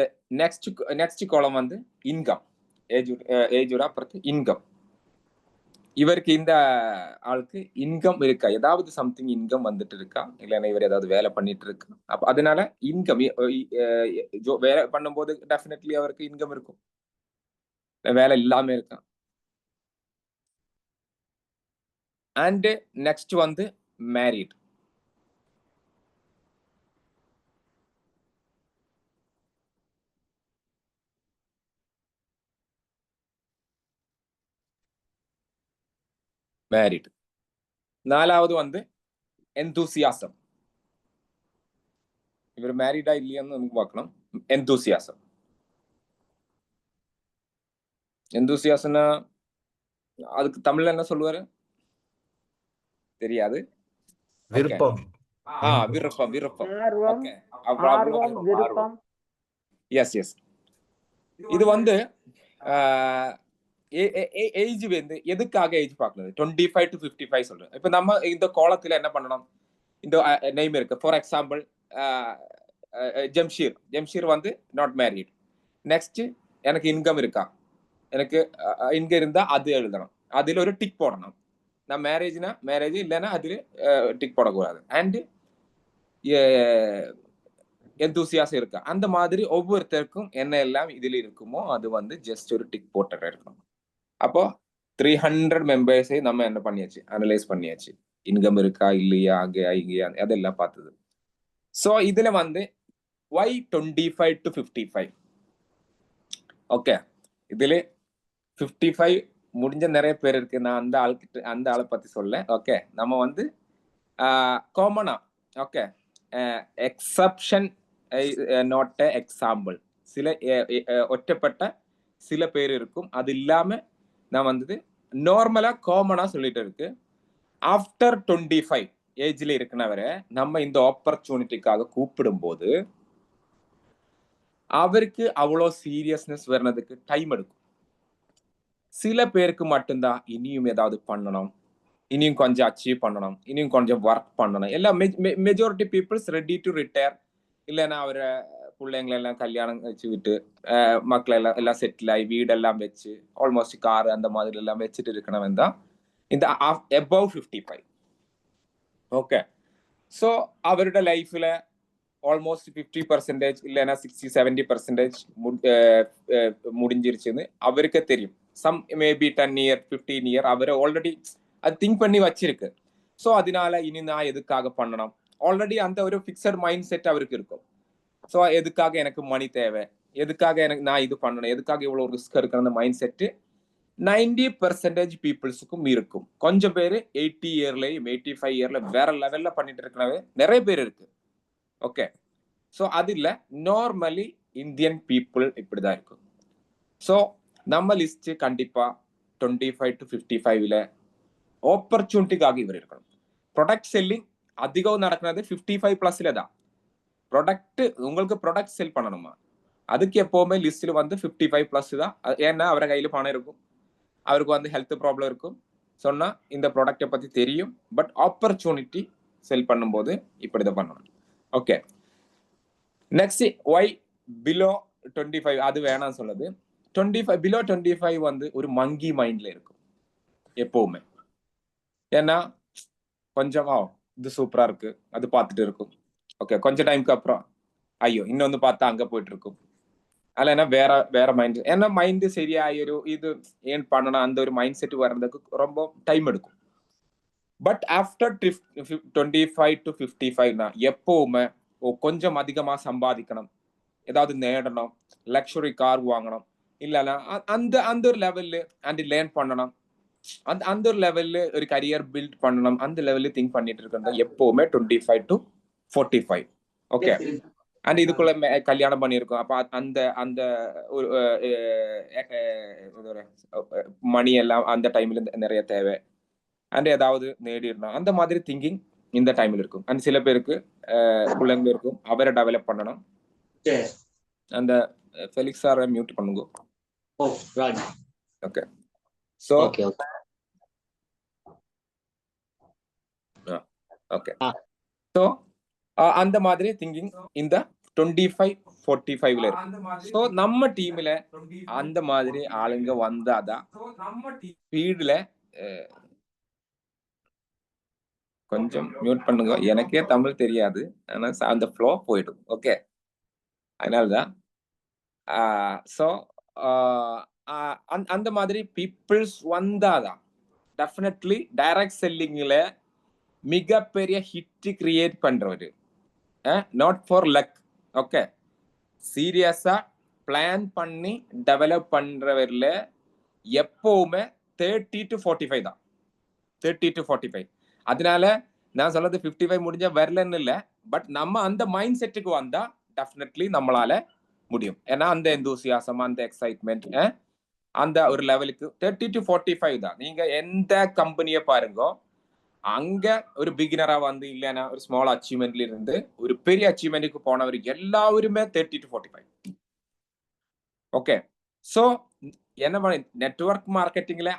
நெக்ஸ்ட் காலம் இன்கம். ஏஜோட அப்புறத்து இன்கம். இவருக்கு இந்த ஆளுக்கு இன்கம் இருக்கா, ஏதாவது சம்திங் இன்கம் வந்துட்டு இருக்கா, இல்லைன்னா இவர் ஏதாவது வேலை பண்ணிட்டு இருக்கா. அப்ப அதனால இன்கம் வேலை பண்ணும்போது டெஃபினெட்லி அவருக்கு இன்கம் இருக்கும். வேலை இல்லாம இருக்கா, and next வந்து married. married. நாலாவது வந்து enthusiasm. இவர் மேரிடா இல்லையான்னு நமக்கு பார்க்கணும். enthusiasm. enthusiasmனா அதுக்கு தமிழ்ல என்ன சொல்லுவாரு தெரியாது.
விருப்பம்.
விருப்பம் விருப்பம்.
ஆர்வம்,
ஓகே
ஆர்வம், விருப்பம்.
Yes yes. இது வந்து ஏஜ் வந்து எதுக்காக ஏஜ் பார்க்கறது 25 to 55 சொல்றேன். இப்போ நம்ம இந்த கோலத்துல என்ன பண்ணணும், இந்த நேம் இருக்கு. ஃபார் எக்ஸாம்பிள் ஜம்ஷீர் வந்து நாட் மேரிட். நெக்ஸ்ட் எனக்கு இன்கம் இருக்கா, எனக்கு இன்கம் இருந்தா அது எழுதணும், அதுல ஒரு டிக் போடணும். நான் மேரேஜ்னா மேரேஜ், இல்லைன்னா அதுல டிக் போடக்கூடாது. அண்ட் எந்தூசியாசம் இருக்கா, அந்த மாதிரி ஒவ்வொருத்தருக்கும் என்ன எல்லாம் இதுல இருக்குமோ அது வந்து ஜஸ்ட் ஒரு டிக் போட்டுட்டு இருக்கணும். அப்போ 300 மெம்பர்ஸை நம்ம என்ன பண்ணியாச்சு, அனலைஸ் பண்ணியாச்சு. இன்கம் இருக்கா இல்லையா, அங்கேயா இங்கேயா, அதெல்லாம் பார்த்தது. ஸோ இதுல வந்து why 25 to 55? ஓகே, இதுல 55 முடிஞ்ச நிறைய பேர் இருக்கு. நான் அந்த ஆளை பத்தி சொல்ல. ஓகே, நம்ம வந்து காமனா, ஓகே, எக்ஸப்ஷன் நாட் எக்ஸாம்பிள். சில ஒற்றப்பட்ட சில பேர் இருக்கும். அது இல்லாம நான் வந்து நார்மலா காமனா சொல்லிட்டு இருக்கு. ஆஃப்டர் 25 ஏஜ்ல இருக்கிறவரை நம்ம இந்த ஆப்பர்ச்சுனிட்டிக்காக கூப்பிடும் போது அவருக்கு அவ்வளோ சீரியஸ்னஸ் வர்றதுக்கு டைம் எடுக்கும். சில பேருக்கு மட்டும்தான் இனியும் ஏதாவது பண்ணணும், இனியும் கொஞ்சம் அச்சீவ் பண்ணணும், இனியும் கொஞ்சம் ஒர்க் பண்ணணும். எல்லாம் majority peoples ready to retire, இல்லைன்னா அவரை பிள்ளைங்களை எல்லாம் கல்யாணம் வச்சு விட்டு மக்களை எல்லாம் செட்டில் ஆகி வீடெல்லாம் வச்சு ஆல்மோஸ்ட் கார் அந்த மாதிரி எல்லாம் வச்சுட்டு இருக்கணும் தான் இந்த above 55. ஓகே, ஸோ அவருடைய லைஃப்ல ஆல்மோஸ்ட் 50% இல்லைன்னா 60-70% முடிஞ்சிருச்சுன்னு அவருக்கு தெரியும். சம் மேபி 10 year 15 year அவர் ஆல்ரெடி அது திங்க் பண்ணி வச்சிருக்கு. ஸோ அதனால இனி நான் எதுக்காக பண்ணணும், ஆல்ரெடி அந்த ஒரு ஃபிக்ஸட் மைண்ட் செட் அவருக்கு இருக்கும். ஸோ எதுக்காக எனக்கு மணி தேவை, எதுக்காக எனக்கு நான் இது பண்ணணும், எதுக்காக இவ்வளவு ரிஸ்க் எடுக்கிற அந்த மைண்ட் செட்டு 90% பீப்புள்ஸுக்கும் இருக்கும். கொஞ்சம் பேர் 80 இயர்லயும் 85 இயர்ல வேற லெவல்ல பண்ணிட்டு இருக்கிறவே நிறைய பேர் இருக்கு. ஓகே, ஸோ அது இல்லை, நார்மலி இந்தியன் பீப்புள் இப்படிதான் இருக்கும். ஸோ நம்ம லிஸ்ட் கண்டிப்பா 25 to 55ல ஆப்பர்ச்சுனிட்டிக்காக இவர் இருக்கணும். ப்ராடக்ட் செல்லிங் அதிகம் நடக்கிறது 55+ தான். ப்ராடக்ட் உங்களுக்கு ப்ராடக்ட் செல் பண்ணணுமா, அதுக்கு எப்பவுமே லிஸ்ட்ல வந்து 55+ தான். ஏன்னா அவரை கையில பணம் இருக்கும், அவருக்கு வந்து ஹெல்த் ப்ராப்ளம் இருக்கும், சொன்னா இந்த ப்ராடக்டை பத்தி தெரியும். பட் ஆப்பர்ச்சுனிட்டி செல் பண்ணும்போது இப்படிதான் பண்ணணும். ஓகே, நெக்ஸ்ட் ஒய் பிலோ 25 அது வேணாம் சொல்லுது. 25 பிலோ 25 வந்து ஒரு மங்கி மைண்ட்ல இருக்கும் எப்பவுமே. ஏன்னா கொஞ்சம் இது சூப்பரா இருக்கு அது பார்த்துட்டு இருக்கும். ஓகே, கொஞ்சம் டைமுக்கு அப்புறம் ஐயோ இன்னொன்னு பார்த்தா அங்க போயிட்டு இருக்கும். அல்லனா வேற மைண்ட், ஏன்னா மைண்ட் சரியாய் ஒரு இது ஏன் பண்ணணும் அந்த ஒரு மைண்ட் செட் வர்றதுக்கு ரொம்ப டைம் எடுக்கும். பட் ஆஃப்டர் 25 to 55 எப்பவுமே கொஞ்சம் அதிகமா சம்பாதிக்கணும், ஏதாவது நேடணும், லக்ஸுரி கார் வாங்கணும், இல்லைன்னா அந்த அந்த ஒரு லெவல்ல அண்ட் லேர்ன் பண்ணணும், அந்த ஒரு லெவல்ல ஒரு கரியர் பில்ட் பண்ணணும், அந்த லெவல்ல திங்க் பண்ணிட்டு இருக்கிறது எப்பவுமே 25 to 45. ஓகே, அண்ட் இதுக்குள்ள கல்யாணம் பண்ணியிருக்கோம். அப்ப அந்த அந்த ஒரு மணி எல்லாம் அந்த டைம்ல நிறைய தேவை, அண்ட் ஏதாவது நேடிடணும், அந்த மாதிரி திங்கிங் இந்த டைம்ல இருக்கும். அண்ட் சில பேருக்கு பிள்ளைங்க இருக்கும், அவரை டெவலப் பண்ணணும். அந்த ஃபெலிக்ஸ் சாரை மியூட் பண்ணுங்க. ஓகே, சோ ஓகே, சோ அந்த மாதிரி திங்கிங் இந்த 25-45ல இருக்கு. சோ நம்ம டீம்ல அந்த மாதிரி ஆளுங்க வந்தாதான் ஸ்பீட்ல கொஞ்சம் மியூட் பண்ணுங்க, எனக்கே தமிழ் தெரியாது, ஆனா அந்த ஃப்ளோ போயிடும். ஓகே, அதனாலதான் சோ அந்த மாதிரி பீப்புள்ஸ் வந்தாதான் டெஃபினெட்லி டைரக்ட் செல்லிங்ல மிகப்பெரிய ஹிட் கிரியேட் பண்றவரு, நாட் ஃபார் லக். ஓகே, சீரியஸா பிளான் பண்ணி டெவலப் பண்றவர்ல எப்பவுமே 30 to 45 தான். 30 to 45. அதனால நான் சொல்றது 55 முடிஞ்சா வரலன்னு இல்ல, பட் நம்ம அந்த மைண்ட் செட்டுக்கு வந்தா டெஃபினெட்லி நம்மளால முடியும். ஏன்னா அந்த எந்தூசியாசம், அந்த எக்ஸைட்மெண்ட், அந்த ஒரு லெவலுக்கு 30 to 45 தான். நீங்க எந்த கம்பெனியை பாருங்க, அங்க ஒரு பிகினரா வந்து இல்லைன்னா ஒரு ஸ்மால் அச்சீவ்மெண்ட்ல இருந்து ஒரு பெரிய அச்சீவ்மெண்ட்டுக்கு போனவர் எல்லாருமே 30 to 45. ஓகே, சோ என்ன பண்ண நெட்வொர்க் மார்க்கெட்டிங்ல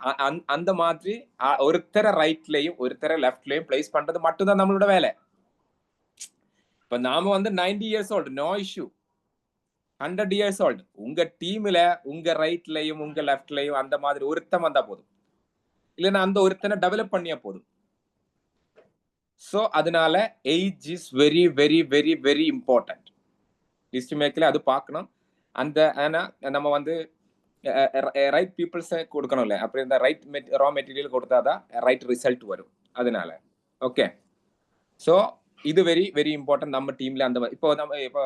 அந்த மாதிரி ஒருத்தர ரைட்லயும் ஒருத்தர லெஃப்ட்லயும் பிளேஸ் பண்றது மட்டும்தான் நம்மளோட வேலை. இப்ப நாம வந்து 90 years old, no issue. 100 years old, உங்க டீம்ல உங்க ரைட்லயும் உங்க லெஃப்ட்லயும் அந்த மாதிரி ஒருத்தன் வந்தா போதும், இல்லைன்னா அந்த ஒருத்தனை டெவலப் பண்ணியா போதும். சோ அதனால age is very very very very important. Decision மேக்கிங்ல அது பார்க்கணும். அந்த நம்ம வந்து ரைட் பீப்புள்ஸை கொடுக்கணும்ல, அப்படி இந்த ரைட் ரா மெட்டீரியல் கொடுத்தாதான் ரைட் ரிசல்ட் வரும். அதனால ஓகே, ஸோ இது வெரி வெரி இம்பார்ட்டன்ட் நம்ம டீம்ல. அந்த இப்போ நம்ம இப்போ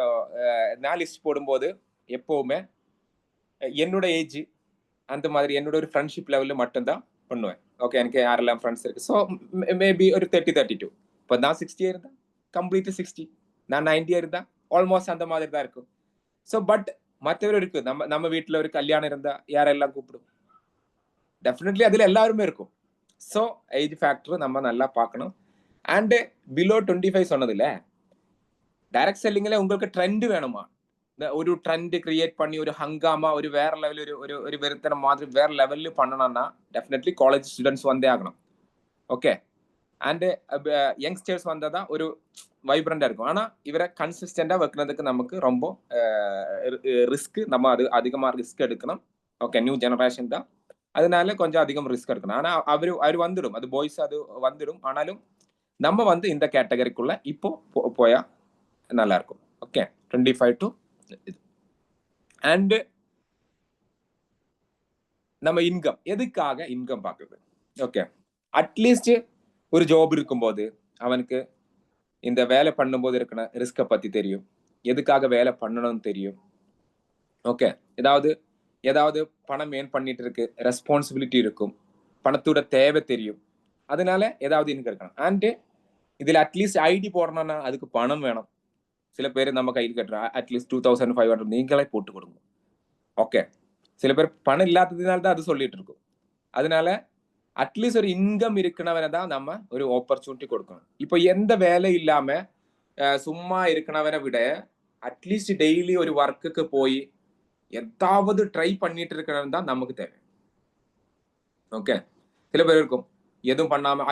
நான் லிஸ்ட் போடும்போது எப்பவுமே என்னோட ஏஜ் அந்த மாதிரி என்னோட ஒரு ஃப்ரெண்ட்ஷிப் லெவலில் மட்டும்தான் பண்ணுவேன். ஓகே, எனக்கு யாரெல்லாம் ஃப்ரெண்ட்ஸ் இருக்கு, ஸோ மேபி ஒரு 30-32. இப்போ நான் 60 இருந்தா கம்ப்ளீட் 60, நான் 90 இருந்தா ஆல்மோஸ்ட் அந்த மாதிரி தான் இருக்கும். ஸோ பட் மற்றவர் இருக்கு, நம்ம வீட்டில் ஒரு கல்யாணம் இருந்தா யாரெல்லாம் கூப்பிடும், டெஃபினெட்லி அதுல எல்லாருமே இருக்கும். ஸோ ஏஜ் ஃபேக்டர் நம்ம நல்லா பார்க்கணும். அண்ட் பிலோ 25 சொன்னதுல டைரக்ட் செல்லிங்ல உங்களுக்கு ட்ரெண்ட் வேணுமா, ஒரு ட்ரெண்ட் கிரியேட் பண்ணி ஒரு ஹங்காமா ஒரு வேற லெவல் ஒரு வெறுத்தன மாதிரி வேற லெவல்ல பண்ணணும்னா டெஃபினெட்லி காலேஜ் ஸ்டூடெண்ட்ஸ் வந்தே ஆகணும். ஓகே, அண்ட் யங்ஸ்டர்ஸ் வந்தாதான் ஒரு வைப்ரண்டா இருக்கும். ஆனா இவரை கன்சிஸ்டண்டா வைக்கிறதுக்கு நமக்கு ரொம்ப ரிஸ்க், நம்ம அது அதிகமா ரிஸ்க் எடுக்கணும். ஓகே, நியூ ஜெனரேஷன் தான், அதனால கொஞ்சம் அதிகம் ரிஸ்க் எடுக்கணும். ஆனா அவரு வந்துடும், அது பாய்ஸ் அது வந்துடும். ஆனாலும் நம்ம வந்து இந்த கேட்டகரிக்குள்ள இப்போ போயா நல்லா இருக்கும். ஓகே, 25 to அண்ட் நம்ம இன்கம், எதுக்காக இன்கம் பார்க்குறது? ஓகே, அட்லீஸ்ட் ஒரு ஜாப் இருக்கும்போது அவனுக்கு இந்த வேலை பண்ணும்போது இருக்கிற ரிஸ்கை பத்தி தெரியும், எதுக்காக வேலை பண்ணணும்னு தெரியும். ஓகே, ஏதாவது பணம் ஏன் பண்ணிட்டு இருக்கு, ரெஸ்பான்சிபிலிட்டி இருக்கும், பணத்தோட தேவை தெரியும், அதனால ஏதாவது இன்கம் இருக்கணும். அண்ட் இதுல அட்லீஸ்ட் ஐடி போடணும்னா அதுக்கு பணம் வேணும். சில பேர் நம்ம கையில் கட்டுறோம், அட்லீஸ்ட் 2500 நீங்களே போட்டு கொடுங்க. ஓகே, சில பேர் பணம் இல்லாததுனால தான் அது சொல்லிட்டு இருக்கும். அதனால அட்லீஸ்ட் ஒரு இன்கம் இருக்கணவனை தான் நம்ம ஒரு ஆப்பர்ச்சுனிட்டி கொடுக்கணும். இப்போ எந்த வேலை இல்லாம சும்மா இருக்கணவனை விட அட்லீஸ்ட் டெய்லி ஒரு ஒர்க்குக்கு போய் ஏதாவது ட்ரை பண்ணிட்டு இருக்கணும் தான் நமக்கு தேவை. ஓகே, சில பேர் இருக்கும் எதுவும் பண்ணாம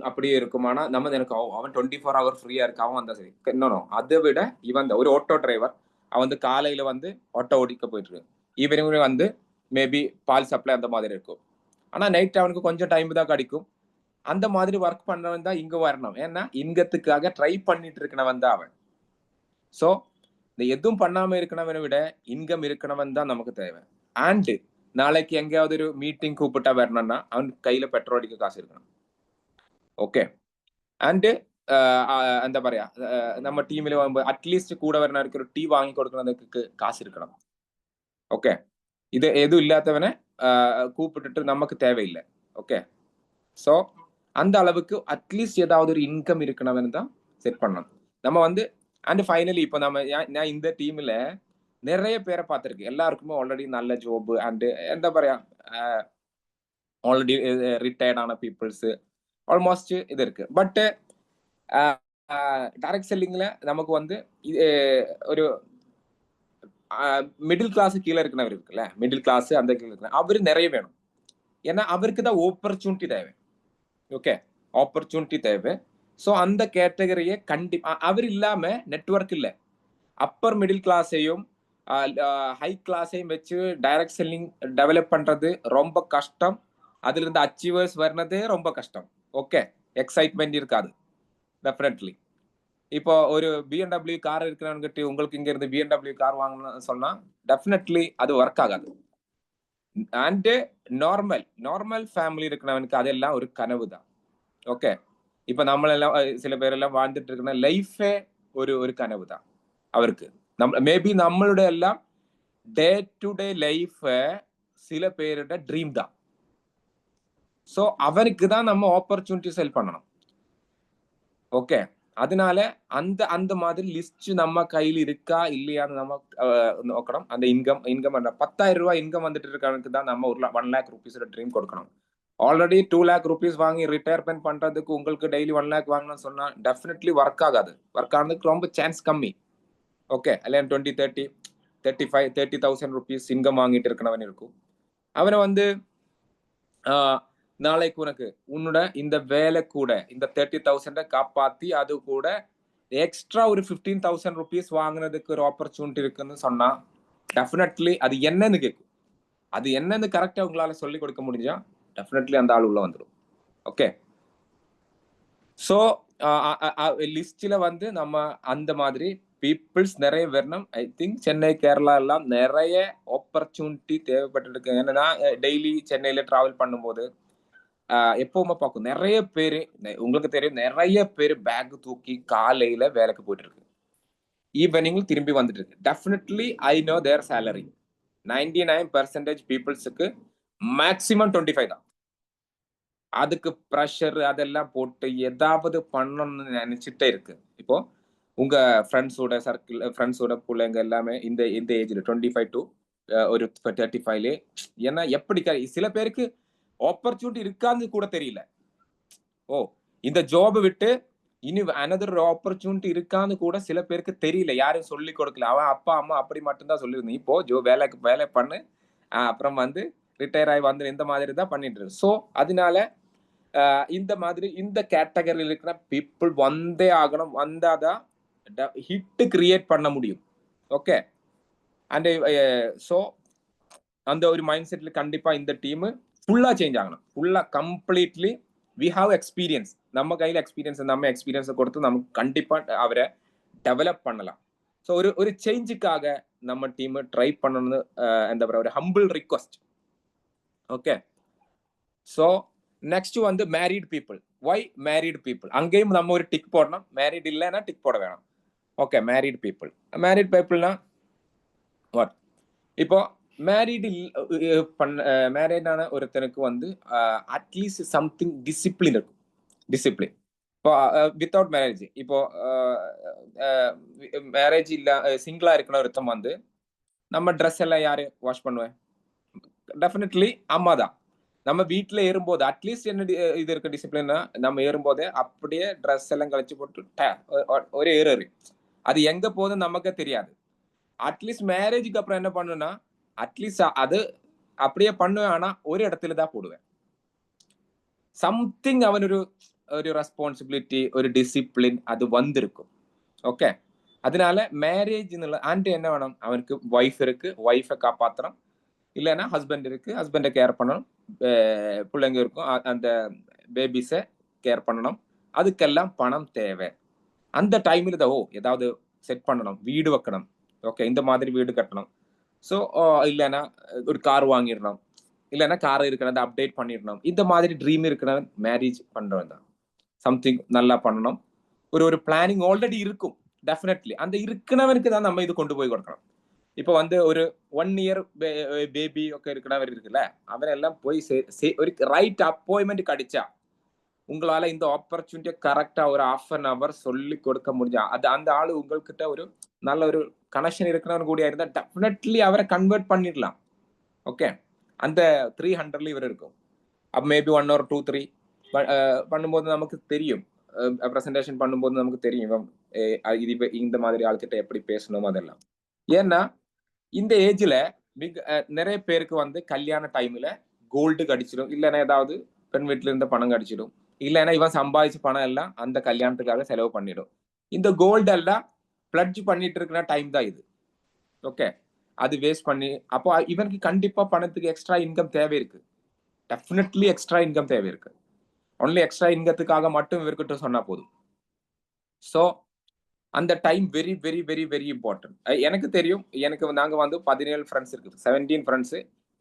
அப்படியே இருக்கும். ஆனா நம்ம எனக்கு அவன் 24 hours ஃப்ரீயா இருக்கு, அவன் வந்தா சரி. இன்னும் அதை விட இவன் ஒரு ஆட்டோ டிரைவர், அவன் வந்து காலையில வந்து ஆட்டோ ஓடிக்க போயிட்டு இருக்கு, ஈவினிங் வந்து மேபி பால் சப்ளை அந்த மாதிரி இருக்கும். ஆனா நைட் அவனுக்கு கொஞ்சம் டைம் தான் கிடைக்கும். அந்த மாதிரி ஒர்க் பண்றவன் தான் இங்க வரணும். ஏன்னா இன்கத்துக்காக ட்ரை பண்ணிட்டு இருக்கனவன் தான் அவன். சோ இந்த எதுவும் பண்ணாம இருக்கனவனை விட இன்கம் இருக்கனவன் தான் நமக்கு தேவை. அண்ட் நாளைக்கு எங்கேயாவது ஒரு மீட்டிங் கூப்பிட்டா வரணும்னா அவன் கையில பெட்ரோல் அடிக்க காசு இருக்கணும். ஓகே, அண்ட் എന്താ പറയാ, நம்ம டீம்ல அட்லீஸ்ட் கூட வரனருக்கு ஒரு டீ வாங்கி கொடுக்கறதுக்கு காசு இருக்கணும். ஓகே, இது எதுவும் இல்லாதவனை கூப்பிட்டுட்டு நமக்கு தேவையில்லை. ஓகே, சோ அந்த அளவுக்கு அட்லீஸ்ட் ஏதாவது ஒரு இன்கம் இருக்கணும்னு தான் செட் பண்ணணும் நம்ம வந்து. அண்ட் ஃபைனலி இப்போ நான் இந்த டீம்ல நிறைய பேரை பார்த்திருக்கு, எல்லாருக்குமே ஆல்ரெடி நல்ல ஜாப் அண்ட் എന്താ പറയാ ஆல்ரெடி ரிட்டையர்ட் ஆன பீப்புள்ஸ் ஆல்மோஸ்ட் இது இருக்கு. பட் டைரக்ட் செல்லிங்ல நமக்கு வந்து ஒரு மிடில் கிளாஸ் கீழே இருக்கிறவர் இருக்குல்ல, மிடில் கிளாஸ் அந்த கீழே இருக்கிற அவரு நிறைய வேணும். ஏன்னா அவருக்கு தான் ஆப்பர்ச்சுனிட்டி தேவை. ஓகே, ஆப்பர்ச்சுனிட்டி தேவை. ஸோ அந்த கேட்டகரியை கண்டிப்பா அவர் இல்லாம நெட்வொர்க் இல்லை. அப்பர் மிடில் கிளாஸையும் ஹை கிளாஸையும் வச்சு டைரக்ட் செல்லிங் டெவலப் பண்றது ரொம்ப கஷ்டம். அதுல இருந்து அச்சீவர்ஸ் வர்றதே ரொம்ப கஷ்டம். ஓகே, எக்ஸைட்மெண்ட் இருக்காது டெஃபினெட்லி. இப்போ ஒரு BMW கார் இருக்கிறவங்கிட்ட உங்களுக்கு இங்க இருந்து BMW கார் வாங்கணும்னு சொன்னா டெஃபினெட்லி அது ஒர்க் ஆகாது. அண்ட் நார்மல் ஃபேமிலி இருக்கிறவனுக்கு அதெல்லாம் ஒரு கனவு தான். ஓகே, இப்ப நம்மளெல்லாம் சில பேரெல்லாம் வாழ்ந்துட்டு இருக்கிற லைஃபே ஒரு கனவு தான் அவருக்கு. மேபி நம்மளுடைய எல்லாம் டே டு டே லைஃப் சில பேரோட ட்ரீம் தான். சோ அவனுக்கு தான் நம்ம ஆப்பர்ச்சுனிட்டி செல் பண்ணணும். ஓகே, அதனால அந்த மாதிரி லிஸ்ட் நம்ம கையில் இருக்கா இல்லையான்னு நம்ம நோக்கணும். அந்த இன்கம் 10,000 ரூபாய் இன்கம் வந்துட்டு இருக்கவனுக்கு தான் நம்ம ஒரு 1 lakh rupees ட்ரீம் கொடுக்கணும். ஆல்ரெடி 2 lakh rupees வாங்கி ரிட்டையர்மெண்ட் பண்றதுக்கு உங்களுக்கு டெய்லி 1 lakh வாங்கணும்னு சொன்னா டெஃபினெட்லி ஒர்க் ஆகாது. ஒர்க் ஆனதுக்கு ரொம்ப சான்ஸ் கம்மி. ஓகே, அல்ல 20, 30, 35, 30,000 rupees இன்கம் வாங்கிட்டு இருக்கிறவன் இருக்கும். அவனை வந்து நாளைக்கு உனக்கு உன்னோட இந்த வேலை கூட இந்த 30,000 காப்பாத்தி அது கூட எக்ஸ்ட்ரா ஒரு 15,000 rupees வாங்குனதுக்கு ஒரு ஆப்பர்ச்சுனிட்டி இருக்குன்னு சொன்னா டெஃபினெட்லி அது என்னன்னு கேட்கும். அது என்னன்னு கரெக்டா உங்களால சொல்லி கொடுக்க முடிஞ்சா டெஃபினெட்லி அந்த ஆள் உள்ள வந்துடும். ஓகே, சோ லிஸ்ட்ல வந்து நம்ம அந்த மாதிரி பீப்புள்ஸ் நிறைய வரணும். ஐ திங்க் சென்னை, கேரளா எல்லாம் நிறைய ஆப்பர்ச்சுனிட்டி தேவைப்பட்டு இருக்கு. ஏன்னா டெய்லி சென்னையில டிராவல் பண்ணும்போது எப்பவுமே பார்க்கும் நிறைய பேரு, உங்களுக்கு தெரியும், நிறைய பேர் பேக் தூக்கி காலையில வேலைக்கு போயிட்டு இருக்கு. ஈவினிங் திரும்பி வந்துட்டு இருக்கு. Definitely I know their salary 99% பீப்புள்ஸுக்கு மேக்சிமம் 25 தான். அதுக்கு ப்ரெஷர் அதெல்லாம் போட்டு ஏதாவது பண்ணணும்னு நினைச்சிட்டே இருக்கு. இப்போ உங்க ஃப்ரெண்ட்ஸோட சர்க்கிள், ஃப்ரெண்ட்ஸோட பிள்ளைங்க எல்லாமே இந்த ஏஜ்ல 25 டு ஒரு 35 ஏன்னா எப்படி சில பேருக்கு ஆப்பர்ச்சுனிட்டி இருக்கான்னு கூட தெரியல. ஓ, இந்த ஜாப் விட்டு இனி அனதர் ஆப்பர்ச்சுனிட்டி இருக்கான்னு கூட சில பேருக்கு தெரியல. யாரும் சொல்லி கொடுக்கல. அவன் அப்பா அம்மா அப்படி மட்டும்தான் சொல்லியிருந்தேன். இப்போ வேலை பண்ணு, அப்புறம் வந்து ரிட்டையர் ஆகி வந்து இந்த மாதிரி தான் பண்ணிட்டு இருக்கு. ஸோ அதனால இந்த மாதிரி இந்த கேட்டகரியில் இருக்கிற பீப்புள் வந்தே ஆகணும். வந்தாதான் ஹிட் கிரியேட் பண்ண முடியும். ஓகே, அண்ட் ஸோ அந்த ஒரு மைண்ட் செட்ல கண்டிப்பா இந்த டீம் ஃபுல்லா சேஞ்ச் ஆகணும். ஃபுல்லா கம்ப்ளீட்லி வி ஹாவ் எக்ஸ்பீரியன்ஸ். நம்ம கையில நம்ம எக்ஸ்பீரியன்ஸ் கொடுத்து நமக்கு கண்டிப்பா அவரை டெவலப் பண்ணலாம். ஸோ ஒரு சேஞ்சுக்காக நம்ம டீம் ட்ரை பண்ணணும்னு എന്താ പറയുക, ஒரு humble request. Okay, so next வந்து married people. Why married people? அங்கேயும் நம்ம ஒரு டிக் போடணும். மேரிட் இல்லைன்னா டிக் போட வேணாம். ஓகே, மேரிட் பீப்புள்னா வாட்? இப்போ மேரிடான ஒருத்தனுக்கு வந்து அட்லீஸ்ட் சம்திங் டிசிப்ளின் இருக்கும். டிசிப்ளின் இப்போ வித்தவுட் மேரேஜ், இப்போ மேரேஜ் இல்ல சிங்கிளா இருக்கிற ஒருத்தன் வந்து நம்ம ட்ரெஸ் எல்லாம் யாரு வாஷ் பண்ணுவேன்? டெஃபினெட்லி அம்மா தான். நம்ம வீட்டுல ஏறும்போது அட்லீஸ்ட் என்ன இது இருக்கு டிசிப்ளின்னா, நம்ம ஏறும்போதே அப்படியே ட்ரெஸ் எல்லாம் கழிச்சு போட்டு ஒரு ஏறு. அது எங்க போகுதுன்னு நமக்கே தெரியாது. அட்லீஸ்ட் மேரேஜுக்கு அப்புறம் என்ன பண்ணுன்னா, அட்லீஸ்ட் அது அப்படியே பண்ணுவேன். ஆனா ஒரு இடத்துல தான் போடுவேன். சம்திங் அவன் ஒரு ரெஸ்பான்சிபிலிட்டி, ஒரு டிசிப்ளின் அது வந்திருக்கும். ஓகே, அதனால மேரேஜ் ஆண்டு என்ன வேணும்? அவனுக்கு ஒய்ஃப் இருக்கு, ஒய்ஃபை காப்பாற்றணும். இல்லைன்னா ஹஸ்பண்ட் இருக்கு, ஹஸ்பண்டை கேர் பண்ணணும். பிள்ளைங்க இருக்கும், அந்த பேபிஸை கேர் பண்ணணும். அதுக்கெல்லாம் பணம் தேவை. அந்த டைம்ல தான் ஏதாவது செட் பண்ணணும், வீடு வைக்கணும். ஓகே, இந்த மாதிரி வீடு கட்டணும். ஸோ இல்லைன்னா ஒரு கார் வாங்கிடணும், இல்லைன்னா கார் இருக்கிறத அப்டேட் பண்ணிடணும். இந்த மாதிரி ட்ரீம் இருக்கிறவன் மேரேஜ் பண்றவன் தான். சம்திங் நல்லா பண்ணணும். ஒரு பிளானிங் ஆல்ரெடி இருக்கும். டெஃபினெட்லி அந்த இருக்கிறவனுக்கு தான் நம்ம இது கொண்டு போய் கொடுக்கணும். இப்போ வந்து ஒரு 1 year பேபி ഒക്കെ இருக்கிறவர் இருக்குல்ல, அவரெல்லாம் போய் ஒரு ரைட் அப்பாயின்மெண்ட் கிடைச்சா உங்களால இந்த ஆப்பர்ச்சுனிட்டியை கரெக்டா ஒரு 1/2 hour சொல்லி கொடுக்க முடிஞ்சா அந்த ஆளு உங்ககிட்ட ஒரு நல்ல ஒரு கனெக்ஷன் இருக்கிறவன் கூடிய இருந்தா டெஃபினெட்லி அவரை கன்வெர்ட் பண்ணிடலாம். ஓகே, அந்த 300ல இவர் இருக்கும். அப்ப மேபி 1 or 2, 3 பண்ணும்போது நமக்கு தெரியும். பிரசன்டேஷன் பண்ணும்போது நமக்கு தெரியும் இந்த மாதிரி ஆள்கிட்ட எப்படி பேசணும் அதெல்லாம். ஏன்னா இந்த ஏஜ்ல நிறைய பேருக்கு வந்து கல்யாண டைம்ல கோல்டு கடிச்சிடும், இல்லைன்னா ஏதாவது பெண் வீட்டுல இருந்த பணம் கடிச்சிடும், இல்லைன்னா இவன் சம்பாதிச்ச பணம் எல்லாம் அந்த கல்யாணத்துக்காக செலவு பண்ணிடும். இந்த கோல்டு எல்லாம் பிளட்ஜ் பண்ணிட்டு இருக்கிற டைம் தான் இது. ஓகே, அது வேஸ்ட் பண்ணி அப்போ இவனுக்கு கண்டிப்பா பணத்துக்கு எக்ஸ்ட்ரா இன்கம் தேவை இருக்கு. டெஃபினெட்லி எக்ஸ்ட்ரா இன்கம் தேவை இருக்கு. ஒன்லி எக்ஸ்ட்ரா இன்கத்துக்காக மட்டும் இவர்கிட்ட சொன்னா போதும். ஸோ அந்த time very very very very important. எனக்கு தெரியும், நாங்க வந்து 17 ஃப்ரெண்ட்ஸ் இருக்கு, 17 ஃப்ரெண்ட்ஸ்.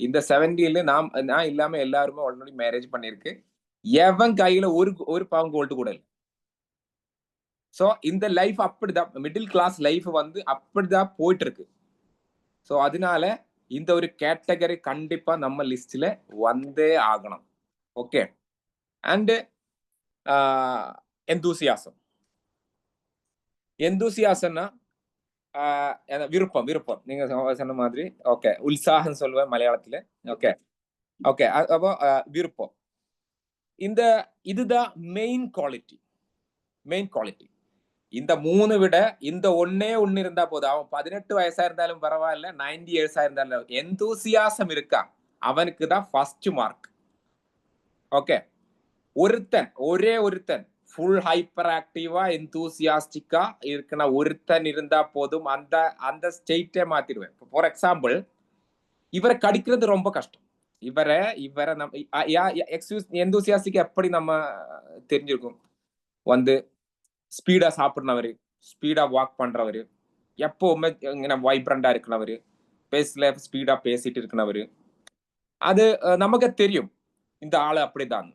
இந்த 70ல நான் இல்லாம எல்லாருமே ஆல்ரெடி மேரேஜ் பண்ணிருக்கு. எவன் கையில ஒரு பவுன் கோல்டு கூட இல்ல. சோ இந்த லைஃப் அப்படிதான், மிடில் கிளாஸ் லைஃப் வந்து அப்படிதான் போயிட்டு இருக்கு. சோ அதனால இந்த ஒரு கேட்டகரி கண்டிப்பா நம்ம லிஸ்ட்ல வந்தே ஆகணும். ஓகே. And enthusiasm. எந்தூசியாசம்னா விருப்பம் விருப்பம். நீங்க சொன்ன மாதிரி ஓகே. உற்சாகம் சொல்லுவேன் மலையாளத்துல. Okay okay. அப்போ விருப்பம். இதுதான் மெயின் குவாலிட்டி. Main quality. இந்த 3 விட இந்த ஒண்ணே ஒண்ணு இருந்தா போதும். அவன் 18 வயசா இருந்தாலும் பரவாயில்ல, 90 இயர்ஸா இருந்தாலும் எந்தூசியாசம் இருக்கா, அவனுக்கு தான் ஃபர்ஸ்ட் மார்க். ஓகே. ஒரே ஒருத்தன் ஃபுல் ஹைப்பர் ஆக்டிவா எந்தூசியாஸ்டிக்கா இருக்கிற ஒருத்தன் இருந்தா போதும், அந்த ஸ்டேட்டே மாத்திடுவேன். ஃபார் எக்ஸாம்பிள், இவரை கடிக்கிறது ரொம்ப கஷ்டம். இவரை எந்தூசியாஸ்டிக் எப்படி நம்ம தெரிஞ்சிருக்கும்? வந்து ஸ்பீடா சாப்பிடுறவரு, ஸ்பீடா வாக் பண்றவரு, எப்பவுமே இങ്ങനെ வைப்ரண்டா இருக்கிறவரு, பேசல ஸ்பீடா பேசிட்டு இருக்கிறவரு, அது நமக்கு தெரியும் இந்த ஆளு அப்படிதான்.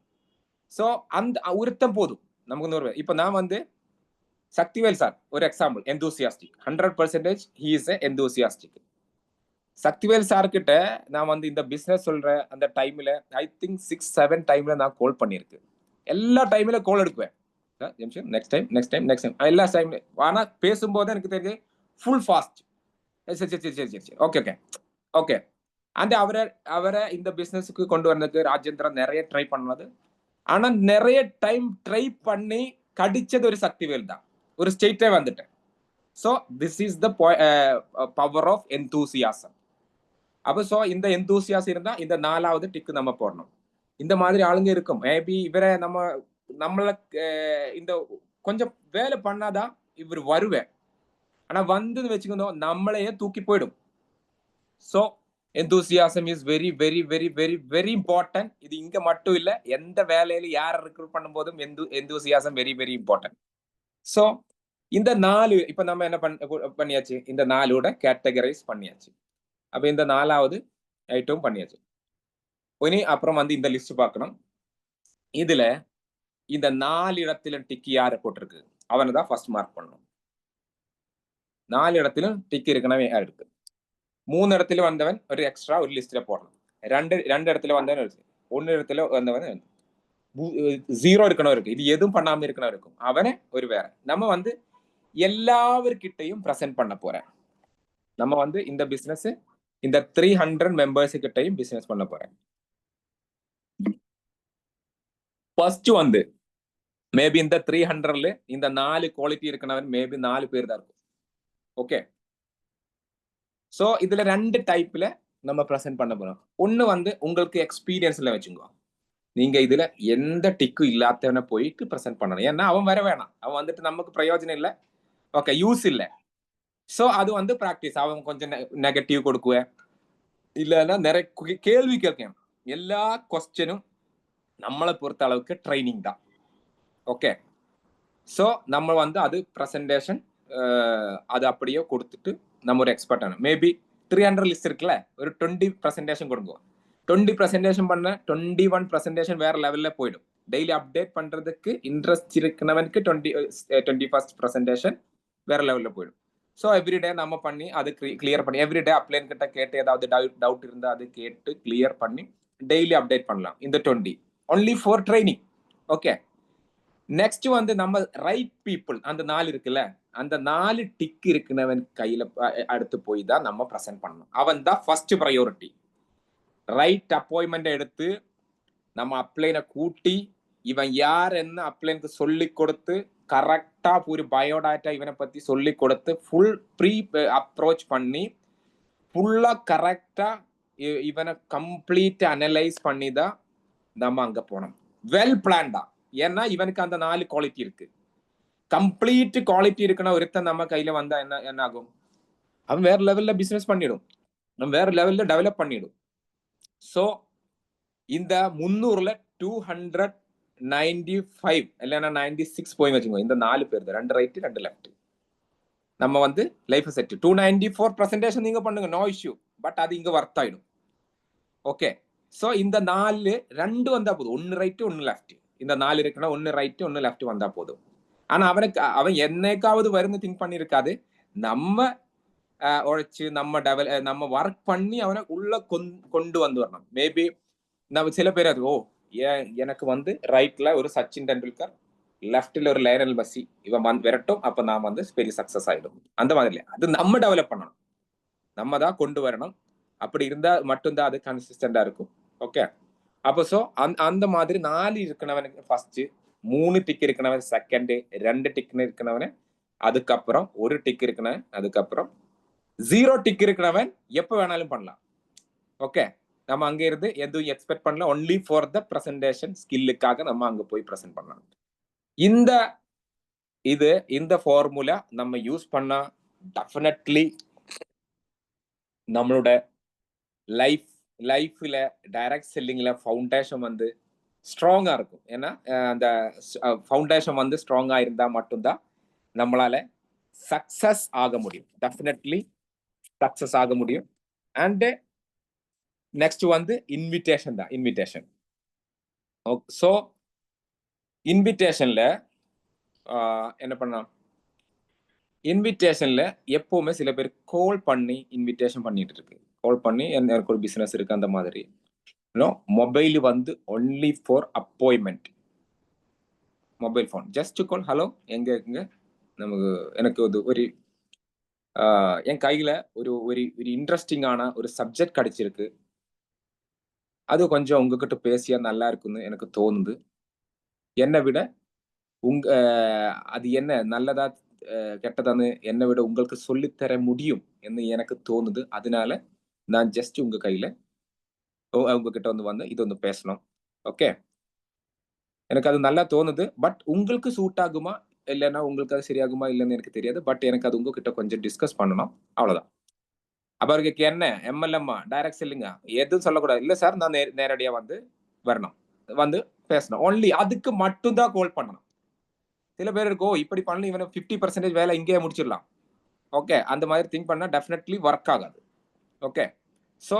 சோ அந்த ஒருத்தன் போதும் நமக்கு. இப்ப நான் வந்து சக்திவேல் சார் ஒரு example, enthusiastic 100% he is enthusiastic. Sakthivel sir கிட்ட நான் வந்து இந்த பிசினஸ் சொல்ற அந்த டைம்ல ஐ திங்க் 6-7 டைம்ல நான் கால் பண்ணிருக்கேன். எல்லா டைம்ல கால் எடுக்குவேன். நெக்ஸ்ட் டைம் எல்லா டைம். ஆனா பேசும்போது எனக்கு தெரிஞ்சு ஃபுல் ஃபாஸ்ட். சரி ஓகே ஓகே ஓகே. அந்த அவரை இந்த பிசினஸ்க்கு கொண்டு வந்ததுக்கு ராஜேந்திரன் நிறைய ட்ரை பண்ணது. ஆனா நிறைய டைம் ட்ரை பண்ணி கடிச்சது ஒரு சக்திவேல் தான். ஒரு ஸ்டேட்டே வந்துட்டேன். So this is the power of enthusiasm. அப்ப சோ இந்த எந்தூசியாசம் இருந்தா இந்த 4வது டிக்கு நம்ம போடணும். இந்த மாதிரி ஆளுங்க இருக்கும். மேபி இவரை நம்மள இந்த கொஞ்சம் வேலை பண்ணாதான் இவர் வருவேன். ஆனா வந்து வச்சுக்கணும் நம்மளையே தூக்கி போயிடும். So enthusiasm is very very very very very important. இது இங்க மட்டும் இல்ல, எந்த வேலையில யார ரெக்ரூட் பண்ணும்போதும் enthusiasm very very important. So இந்த 4 இப்ப நம்ம என்ன பண்ணியாச்சு, இந்த 4ஓட கேட்டகரைஸ் பண்ணியாச்சு. அப்ப இந்த 4வது ஐட்டம் பண்ணியாச்சு. இனி அப்புறம் வந்து இந்த லிஸ்ட் பார்க்கணும். இதுல இந்த 4 இடத்துல டிக் யார போட்டிருக்கு அவனை தான் ஃபர்ஸ்ட் மார்க் பண்ணணும். 4 இடத்திலும் டிக் இருக்கனவே இருக்கு. 3 இடத்துல வந்தவன் ஒரு எக்ஸ்ட்ரா ஒரு லிஸ்ட்ல போடணும். 2 இடத்துல வந்தவன், 1 இடத்துல வந்தவன் 0 இருக்கணும் இருக்கு. இது எதுவும் பண்ணாம இருக்கணும் இருக்கும். அவனை ஒரு வேற. நம்ம வந்து எல்லாவர்கிட்டையும் பிரசன்ட் பண்ண போறேன். நம்ம வந்து இந்த பிசினஸ் இந்த 300 மெம்பர்ஸ் கிட்டையும் பிசினஸ் பண்ண போறேன். ஃபர்ஸ்ட் வந்து மேபி இந்த 300ல இந்த 4 குவாலிட்டி இருக்கனவன் மேபி 4 பேர் தான் இருக்கும். ஓகே. சோ இதுல 2 டைப்ல நம்ம பிரசன்ட் பண்ண போறோம். ஒன்னு வந்து உங்களுக்கு எக்ஸ்பீரியன்ஸ்ல வச்சுங்க. நீங்க இதுல எந்த டிக்கும் இல்லாதவனை போயிட்டு பிரசன்ட் பண்ணணும். ஏன்னா அவன் வர வேணாம். அவன் வந்துட்டு நமக்கு பிரயோஜனம் இல்ல. ஓகே, யூஸ் இல்ல. சோ அது வந்து பிராக்டிஸ். அவன் கொஞ்சம் நெகட்டிவ் கொடுக்குவேன். இல்லன்னா நிறைய கேள்வி கேட்கேன். எல்லா கொஸ்டினும் நம்மளை பொறுத்த அளவுக்கு ட்ரைனிங் தான். ஓகே. சோ நம்ம வந்து அது பிரசன்டேஷன் அது அப்படியே கொடுத்துட்டு நம்ம ஒரு எக்ஸ்பர்ட் ஆனோம். மேபி 300 லிஸ்ட் இருக்குல்ல, ஒரு 20 பிரசன்டேஷன் கொடுங்க. 20 பிரசன்டேஷன் பண்ண 21 பிரசன்டேஷன் வேற லெவல்ல போயிடும். டெய்லி அப்டேட் பண்றதுக்கு இன்ட்ரெஸ்ட் இருக்கிறவனுக்கு 21st பிரசன்டேஷன் வேற லெவல்ல போயிடும். ஸோ எவ்ரிடே நம்ம பண்ணி அது கிளியர் பண்ணி எவ்ரிடே அப்ளைன் கிட்ட கேட்டு ஏதாவது டவுட் இருந்தா அது கேட்டு கிளியர் பண்ணி டெய்லி அப்டேட் பண்ணலாம். இந்த 20 only for training. Okay. Next வந்து நம்ம ரைட் பீப்புள் அந்த 4 இருக்குல்ல, அந்த 4 டிக் இருக்கிறவன் கையில அடுத்து போய் தான் நம்ம பிரசன்ட் பண்ணணும். அவன் தான் ஃபர்ஸ்ட் ப்ரையாரிட்டி. ரைட் அப்பாயின்மெண்ட் எடுத்து நம்ம அப்ளைனை கூட்டி இவன் யார் என்ன அப்ளைனுக்கு சொல்லி கொடுத்து கரெக்டா ஒரு பயோடாட்டா இவனை பத்தி சொல்லி கொடுத்து ஃபுல் ப்ரீ அப்ரோச் பண்ணி ஃபுல்லா கரெக்டா இவனை கம்ப்ளீட் அனலைஸ் பண்ணி தான் நம்ம அங்க போனோம். வெல் பிளான்டா. ஏன்னா இவனுக்கு அந்த 4 குவாலிட்டி இருக்கு. கம்ப்ளீட் குவாலிட்டி இருக்குன்னா ஒருத்தன் நம்ம கையில வந்தா என்ன ஆகும்? அவன் வேற லெவல்ல பிசினஸ் பண்ணிடும், நம்ம வேற லெவல்ல டெவலப் பண்ணிடும். சோ இந்த 300ல 295 இல்லைன்னா 96 போய் வச்சுக்கோ. இந்த 4 பேர் தான், 2 ரைட் 2 லெஃப்ட். நம்ம வந்து லைஃப் செட் 294 பிரசன்டேஷன் நீங்க பண்ணுங்க, நோ இஷ்யூ. பட் அது இங்க ஒர்த் ஆயிடும். ஓகே. ஸோ இந்த 4 2 வந்தா போதும். 1 ரைட் 1 லெஃப்ட். இந்த 4 இருக்குன்னா 1 ரைட் 1 லெஃப்ட் வந்தா போதும். ஆனா அவன் என்னைக்காவது வரும்னு திங்க் பண்ணிருக்காது. நம்ம உழைச்சு நம்ம ஒர்க் பண்ணி அவனை உள்ள கொண்டு வந்து வரணும். மேபி நம்ம சில பேர் அது எனக்கு வந்து ரைட்ல ஒரு சச்சின் டெண்டுல்கர், லெஃப்ட்ல ஒரு லயனல் மெஸ்ஸி இவன் விரட்டும், அப்ப நான் வந்து பெரிய சக்சஸ் ஆயிடும். அந்த மாதிரி அது நம்ம டெவலப் பண்ணணும். நம்ம தான் கொண்டு வரணும். அப்படி இருந்தா மட்டும்தான் அது கன்சிஸ்டண்டா இருக்கும். ஓகே. அப்போ அந்த மாதிரி 4 இருக்கிறவனுக்கு ஃபர்ஸ்ட், 3 டிக் இருக்கிறவன் செகண்ட், 2 டிக் இருக்கிறவன் அதுக்கப்புறம், 1 டிக் இருக்கிறவன் அதுக்கப்புறம், 0 டிக் இருக்கிறவன் எப்ப வேணாலும் பண்ணலாம். ஓகே. நம்ம அங்க இருந்து எதுவும் எக்ஸ்பெக்ட் பண்ணல. ஒன்லி ஃபார் த பிரசன்டேஷன் ஸ்கில்லுக்காக நம்ம அங்க போய் பிரசன்ட் பண்ணலாம். இந்த ஃபார்முலா நம்ம யூஸ் பண்ணா டெஃபினெட்லி நம்மளோட லைஃப்ல டைரக்ட் செல்லிங்ல ஃபவுண்டேஷன் வந்து ஸ்ட்ராங்கா இருக்கும். ஏன்னா அந்த ஃபவுண்டேஷன் வந்து ஸ்ட்ராங்கா இருந்தா மட்டும்தான் நம்மளால சக்சஸ் ஆக முடியும். டெஃபினெட்லி சக்சஸ் ஆக முடியும். அண்ட் நெக்ஸ்ட் வந்து இன்விடேஷன் தான். இன்விடேஷன். ஸோ இன்விடேஷன்ல என்ன பண்ணலாம்? இன்விடேஷன்ல எப்பவுமே சில பேர் கால் பண்ணி இன்விடேஷன் பண்ணிட்டு இருக்கு. கால் பண்ணி எனக்கு ஒரு பிசினஸ் இருக்கு அந்த மாதிரி. மொபைல் வந்து only for appointment. Mobile phone just call, hello எங்க இருக்குங்க, எனக்கு ஒரு என் கையில ஒரு ஒரு இன்ட்ரெஸ்டிங்கான ஒரு சப்ஜெக்ட் கிடைச்சிருக்கு, அது கொஞ்சம் உங்ககிட்ட பேசியா நல்லா இருக்குன்னு எனக்கு தோணுது. என்னை விட அது என்ன நல்லதா கெட்டதான்னு என்னை விட உங்களுக்கு சொல்லித்தர முடியும் என்று எனக்கு தோணுது. அதனால நான் ஜஸ்ட் உங்ககிட்ட வந்து இது வந்து பேசணும். ஓகே. எனக்கு அது நல்லா தோணுது. பட் உங்களுக்கு சூட் ஆகுமா இல்லைன்னா உங்களுக்கு அது சரியாகுமா இல்லைன்னு எனக்கு தெரியாது. பட் எனக்கு அது உங்ககிட்ட கொஞ்சம் டிஸ்கஸ் பண்ணணும். அவ்வளவுதான். அவருக்கு என்ன எம்எல்எம்மா டைரக்ட் செல்லிங்கா எதுவும் சொல்லக்கூடாது. இல்ல சார், நான் நேரடியா வந்து வரணும், வந்து பேசணும். ஒன்லி அதுக்கு மட்டும் தான் கால் பண்ணணும். சில பேர் இருக்கோ இப்படி பண்ணி இவனை 50% வேலை இங்கேயே முடிச்சிடலாம். ஓகே. அந்த மாதிரி திங்க் பண்ணா டெஃபினெட்லி ஒர்க் ஆகாது. ஓகே. ஸோ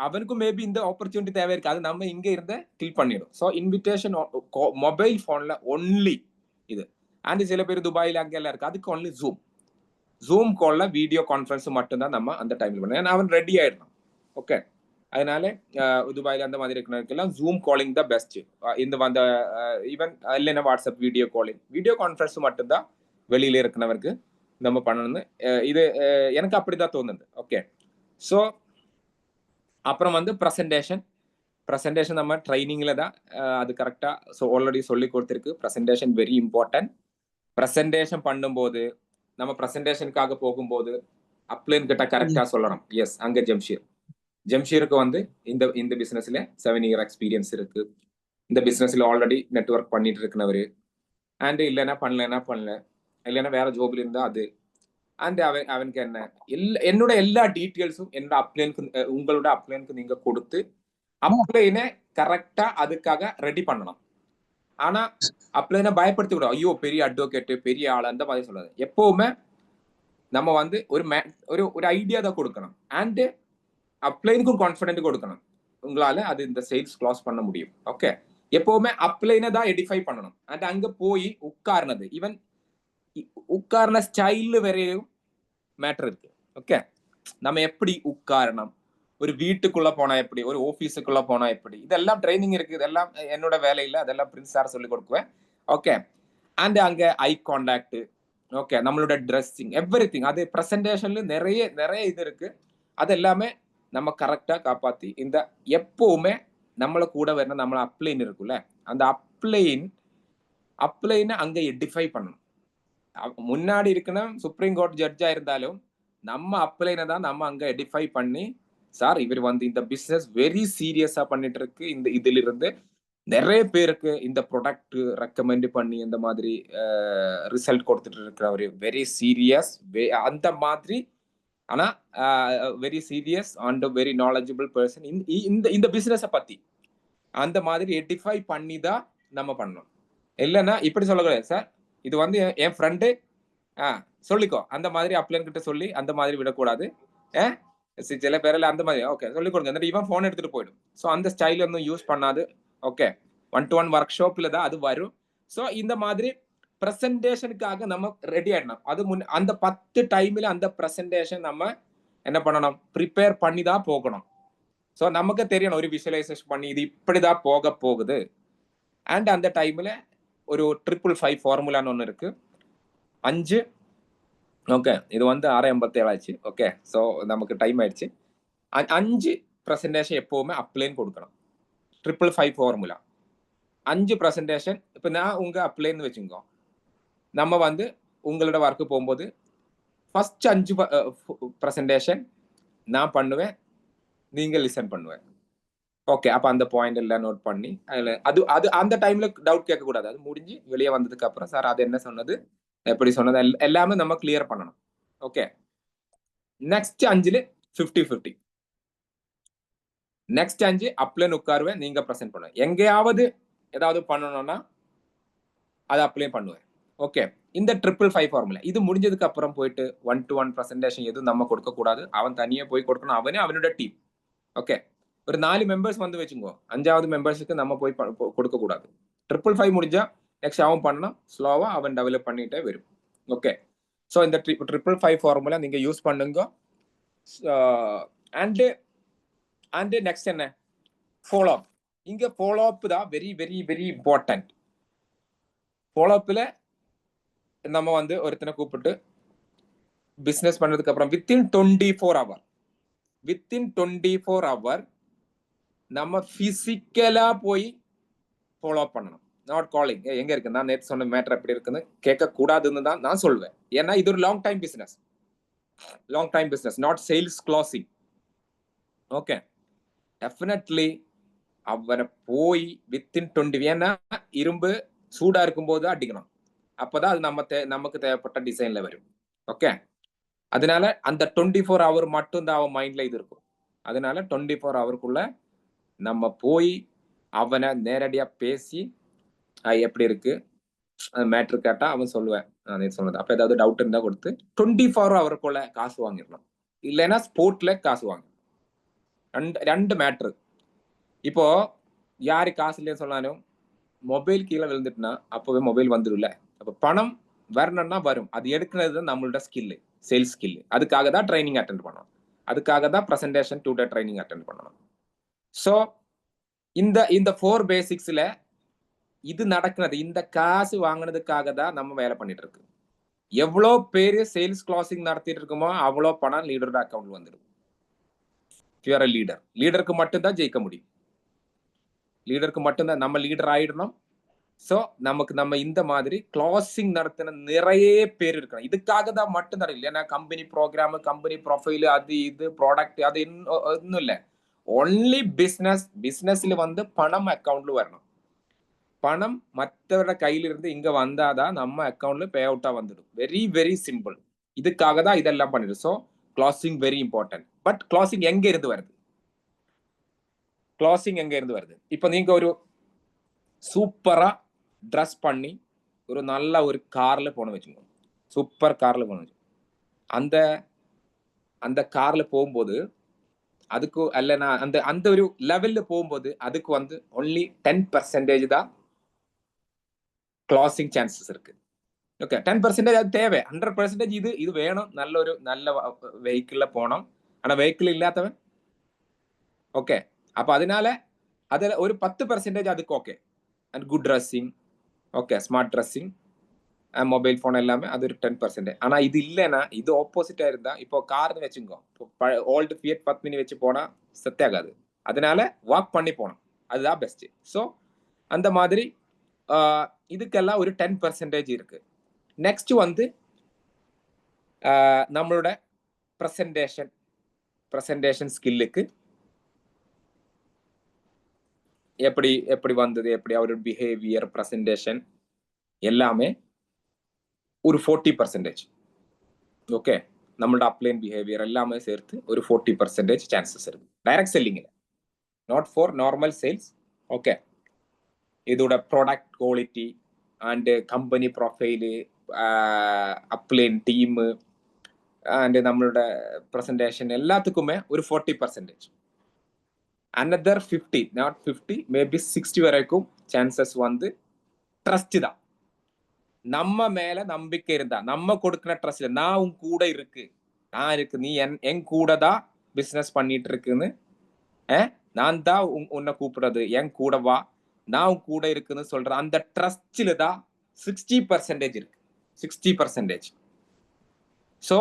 அவனுக்கும் மேபி இந்த ஆப்பர்ச்சுனிட்டி தேவை இருக்கு. அது நம்ம இங்க இருந்து கில் பண்ணிடும். ஸோ இன்விடேஷன் மொபைல் போன்ல ஒன்லி இது. அண்ட் சில பேர் துபாயில அங்கெல்லாம் இருக்கு, அதுக்கு ஒன்லி ஜூம் கால்ல வீடியோ கான்ஃபரன்ஸ் மட்டும்தான் நம்ம அந்த டைம்ல பண்ணணும். ஏன்னா அவன் ரெடி ஆயிடணும். ஓகே. அதனால துபாயில அந்த மாதிரி இருக்கிறதுக்கெல்லாம் ஜூம் காலிங் தான் பெஸ்ட். இந்த வந்த ஈவன் இல்லைன்னா WhatsApp video calling, video conference மட்டும்தான் வெளியில இருக்கிறவருக்கு நம்ம பண்ணணும்னு இது எனக்கு அப்படிதான் தோணுது. ஓகே. ஸோ அப்புறம் வந்து ப்ரெசன்டேஷன் நம்ம ட்ரைனிங்ல தான் அது கரெக்டா ஆல்ரெடி சொல்லி கொடுத்துருக்கு. Presentation very important. ப்ரெசன்டேஷன் பண்ணும்போது நம்ம ப்ரெசன்டேஷனுக்காக போகும்போது அப்ளைன் கிட்ட கரெக்டா சொல்லணும். எஸ், அங்க ஜம்ஷீருக்கு வந்து இந்த பிசினஸ்ல 7 year எக்ஸ்பீரியன்ஸ் இருக்கு. இந்த பிசினஸ்ல ஆல்ரெடி நெட்வொர்க் பண்ணிட்டு இருக்கிறவரு. அண்ட் இல்லைன்னா இல்லைன்னா வேற ஜாப்ல இருந்தா அது. அண்ட் அவனுக்கு என்ன என்னோட எல்லா டீட்டெயில்ஸும் என்னோட அப்ளைனுக்கு உங்களோட அப்ளைனுக்கு நீங்க கொடுத்து அப்ளைனை கரெக்டா அதுக்காக ரெடி பண்ணணும். ஆனா அப்ளைனை பயப்படுத்தி விடும். ஐயோ பெரிய அட்வொகேட் பெரிய ஆள் அந்த மாதிரி சொல்லாது. எப்பவுமே நம்ம வந்து ஒரு ஐடியா தான் கொடுக்கணும். அண்ட் அப்ளைனுக்கும் கான்ஃபிடென்ட் கொடுக்கணும். உங்களால அது இந்த சேல்ஸ் க்ளோஸ் பண்ண முடியும். ஓகே. எப்பவுமே அப்ளைனை தான் எடிஃபை பண்ணணும். அண்ட் அங்க போய் உட்கார்னது, ஈவன் உட்கார்ன ஸ்டைல் வரையும் மேட்டர் இருக்கு. ஓகே. நம்ம எப்படி உட்காரணும், ஒரு வீட்டுக்குள்ள போனா எப்படி, ஒரு ஆபீஸுக்குள்ள போனா எப்படி, இதெல்லாம் ட்ரைனிங் இருக்கு. இதெல்லாம் என்னோட வேலையில அதெல்லாம் பிரின்ஸ் சார் சொல்லி கொடுக்குவேன். ஓகே. அண்ட் அங்க ஐ கான்டாக்ட், ஓகே, நம்மளோட ட்ரெஸ்ஸிங், எவ்ரிதிங். அது பிரசன்டேஷன்ல நிறைய இது இருக்கு. அது எல்லாமே நம்ம கரெக்டா காப்பாத்தி இந்த எப்பவுமே நம்மள கூட வரணும். நம்மள அப்ளைன் இருக்குல்ல, அந்த அப்ளைனை அங்க எடிஃபை பண்ணணும். முன்னாடி இருக்கணும் சுப்ரீம் கோர்ட் ஜட்ஜா இருந்தாலும் நம்ம அப்ளைனை தான் நம்ம அங்க எடிஃபை பண்ணி, சார் இவர் வந்து இந்த பிசினஸ் வெரி சீரியஸா பண்ணிட்டு இருக்கு, இந்த இதுல இருந்து நிறைய பேருக்கு இந்த ப்ராடக்ட் ரெக்கமெண்ட் பண்ணி இந்த மாதிரி ரிசல்ட் கொடுத்துட்டு இருக்கிறவர் வெரி சீரியஸ் அந்த மாதிரி. ஆனா very serious and very knowledgeable person இந்த பிசினஸ பத்தி அந்த மாதிரி எடிஃபை பண்ணி தான் நம்ம பண்ணணும். இல்லைன்னா இப்படி சொல்லக்கூடாது, சார் இது வந்து என் ஃப்ரெண்டு சொல்லிக்கோ அந்த மாதிரி அப்ளைன் கிட்ட சொல்லி அந்த மாதிரி விடக்கூடாது. சில பேரில் அந்த மாதிரி ஓகே சொல்லிக் கொடுங்க. എന്നിട്ട് இவன் ஃபோன் எடுத்துட்டு போயிடும். ஸோ அந்த ஸ்டைல் ஒன்றும் யூஸ் பண்ணாது. ஓகே 1-to-1 ஒர்க் ஷாப்பில் தான் அது வரும். ஸோ இந்த மாதிரி ப்ரெசன்டேஷனுக்காக நம்ம ரெடி ஆயிடணும். அது அந்த 10 டைம்ல அந்த ப்ரெசன்டேஷன் நம்ம என்ன பண்ணணும், ப்ரிப்பேர் பண்ணி தான் போகணும். ஸோ நமக்கு தெரியணும் ஒரு விஷுவலைசேஷன் பண்ணி இது இப்படிதான் போக போகுது. அண்ட் அந்த டைம்ல ஒரு 555 ஃபார்முலான்னு ஒன்று இருக்கு. 5 ஓகே இது வந்து 6:57 ஆச்சு. ஓகே ஸோ நமக்கு டைம் ஆயிடுச்சு. 5 ப்ரெசன்டேஷன் எப்பவுமே அப்ளைன்னு கொடுக்கணும். 555 ஃபார்முலா 5 ப்ரெசன்டேஷன். இப்போ நான் உங்க அப்ளைன்னு வச்சுக்கோ, நம்ம வந்து உங்களோட ஒர்க்கு போகும்போது ஃபர்ஸ்ட் 5 ப்ரெசன்டேஷன் நான் பண்ணுவேன், நீங்க லிசன் பண்ணுவேன். ஓகே அப்ப அந்த பாயிண்ட் எல்லாம் நோட் பண்ணி அது அது அந்த டைம்ல டவுட் கேட்க கூடாது. அது முடிஞ்சு வெளியே வந்ததுக்கு அப்புறம் சார் அது என்ன சொன்னது, எப்படி சொன்னது எல்லாமே நம்ம கிளியர் பண்ணணும். ஓகே நெக்ஸ்ட் 5ல 50-50. நெக்ஸ்ட் 5 அப்ளைன் உட்காருவேன், நீங்க ப்ரெசென்ட் பண்ணுவேன். எங்கேயாவது ஏதாவது பண்ணணும்னா அதை அப்ளை பண்ணுவேன். ஓகே இந்த 555 ஃபார்முலா இது முடிஞ்சதுக்கு அப்புறம் போயிட்டு 1-to-1 ப்ரெசன்டேஷன் எதுவும் நம்ம கொடுக்க கூடாது. அவன் தனியா போய் கொடுக்கணும், அவனே அவனோட டீம். ஓகே ஒரு 4 மெம்பர்ஸ் வந்து வச்சுக்கோ, 5வது மெம்பர்ஸுக்கு நம்ம போய் கொடுக்க கூடாது. 555 முடிஞ்சா நெக்ஸ்ட் அவன் பண்ணணும், ஸ்லோவா அவன் டெவலப் பண்ணிட்டே வரும். ஓகே ஸோ இந்த 555 ஃபார்முலா நீங்க யூஸ் பண்ணுங்க. அண்ட் நெக்ஸ்ட் என்ன, ஃபாலோ அப். இங்க ஃபாலோ அப் தான் very very very important. Follow அப்ல நம்ம வந்து ஒருத்தனை கூப்பிட்டு பிசினஸ் பண்ணதுக்கு அப்புறம் வித்தின் 24 hour நம்ம பிசிக்கலா போய் ஃபாலோ அப் பண்ணணும். நாட் காலிங் எங்க இருக்கு, நான் நேற்று சொன்ன மேட்டர் எப்படி இருக்குன்னு கேட்க கூடாதுன்னு தான் நான் சொல்வேன். ஏன்னா இது ஒரு long time business, not sales closing. Okay definitely அவரை போய் வித்தின் 20, ஏன்னா இரும்பு சூடா இருக்கும்போது அடிக்கணும், அப்பதான் அது நமக்கு தேவைப்பட்ட டிசைன்ல வரும். ஓகே அதனால அந்த 24 hour மட்டும் தான் அவன் மைண்ட்ல இது இருக்கும். அதனால 24 hourக்குள்ள நம்ம போய் அவனை நேரடியா பேசி எப்படி இருக்கு மேட்ரு கேட்டா அவன் சொல்லுவேன் நான் சொன்னது. அப்ப ஏதாவது டவுட் இருந்தா கொடுத்து 24 hourக்குள்ள காசு வாங்கிடணும். இல்லைன்னா ஸ்போர்ட்ல காசு வாங்க. ரெண்டு மேட்ரு. இப்போ யாரு காசு இல்லைன்னு சொன்னாலும் மொபைல் கீழே விழுந்துட்டுனா அப்பவே மொபைல் வந்துடும்ல. அப்ப பணம் வரணும்னா வரும். அது எடுக்கிறது நம்மளோட ஸ்கில், சேல்ஸ் ஸ்கில். அதுக்காக தான் ட்ரைனிங் அட்டென்ட் பண்ணணும். அதுக்காக தான் பிரசன்டேஷன் 2-day ட்ரைனிங் அட்டென்ட் பண்ணணும். ஸோ இந்த 4 பேசிக்ஸ்ல இது நடக்கிறது, இந்த காசு வாங்கினதுக்காக தான் நம்ம வேலை பண்ணிட்டு இருக்கு. எவ்வளோ பேரு சேல்ஸ் க்ளோசிங் நடத்திட்டு இருக்குமோ அவ்வளோ பணம் லீடரோட அக்கௌண்ட் வந்துடும். லீடருக்கு மட்டும்தான் ஜெயிக்க முடியும். லீடருக்கு மட்டும்தான் நம்ம லீடர் ஆயிடணும். ஸோ நம்ம இந்த மாதிரி க்ளோசிங் நடத்தின நிறைய பேர் இருக்கணும். இதுக்காக தான் மட்டும் தான் இல்லை. ஏன்னா கம்பெனி ப்ரோக்ராம், கம்பெனி ப்ரொஃபைல், அது இது ப்ராடக்ட் அது இன்னும் இல்லை. ஒன்லி பிசினஸ்ல வந்து பணம் அக்கௌண்ட்ல வரணும். பணம் மற்றவரோட கையில இருந்து இங்க வந்தாதான் நம்ம அக்கௌண்ட்ல பே அவுட்டா வந்துடும். Very very simple. இதுக்காக தான் இதெல்லாம் பண்ணிடு. So closing very important. But closing எங்க இருந்து வருது? இப்போ நீங்க ஒரு சூப்பரா ட்ரெஸ் பண்ணி ஒரு நல்ல ஒரு கார்ல போன வச்சுக்கோங்க, சூப்பர் கார்ல போன வச்சு அந்த கார்ல போகும்போது அதுக்கு அல்லனா அந்த ஒரு லெவல்ல போகும்போது அதுக்கு வந்து ஒன்லி 10% தான் க்ளோசிங் சான்சஸ் இருக்கு. ஓகே 10% அது தேவை. 100% இது வேணும். நல்ல வெஹிக்கிள்ல போனோம். ஆனா வெஹிக்கிள் இல்லாதவன் ஓகே அப்ப அதனால அதுல ஒரு 10% அதுக்கு okay. And good dressing, okay smart dressing, mobile phone எல்லாமே அது ஒரு 10%. ஆனா இது இல்லைன்னா இது ஆப்போசிட்டா இருந்தா, இப்போ கார்னு வச்சுக்கோ, ஓல்டு ஃபியட் பத்மினி வச்சு போனா செட் ஆகாது. அதனால வாக் பண்ணி போனோம், அதுதான் பெஸ்ட். ஸோ அந்த மாதிரி இதுக்கெல்லாம் ஒரு 10% இருக்கு. நெக்ஸ்ட் வந்து நம்மளோட பிரசன்டேஷன் ஸ்கில்லுக்கு எப்படி வந்தது, எப்படி அவரோட பிஹேவியர், பிரசன்டேஷன் எல்லாமே ஒரு 40%. ஓகே நம்மளோட அப்ளைன் பிஹேவியர் எல்லாமே சேர்த்து ஒரு 40% சான்சஸ் இருக்கு. டைரக்ட் செல்லிங்ல, not for normal sales. Okay இதோட product quality and company profile, upline team, and നമ്മളുടെ പ്രസന്റേഷൻ എല്ലാத்துக்குமே ഒരു 40%. another 50, not 50, maybe 60 வரைக்கும் சான்சஸ் வந்து ட்ரஸ்ட் தான். நம்ம மேல நம்பிக்கை இருந்தா, நம்ம கொடுக்கிற ட்ரஸ்ட், நான் உன் கூட இருக்கு, நான் இருக்கு, நீ என் கூட தான் பிசினஸ் பண்ணிட்டு இருக்குன்னு, நான் தான் உன்னை கூப்பிடுறது, என் கூட வா, நான் உன் கூட இருக்குன்னு சொல்ற அந்த ட்ரஸ்ட்ல தான் 60% இருக்கு. 60%. ஸோ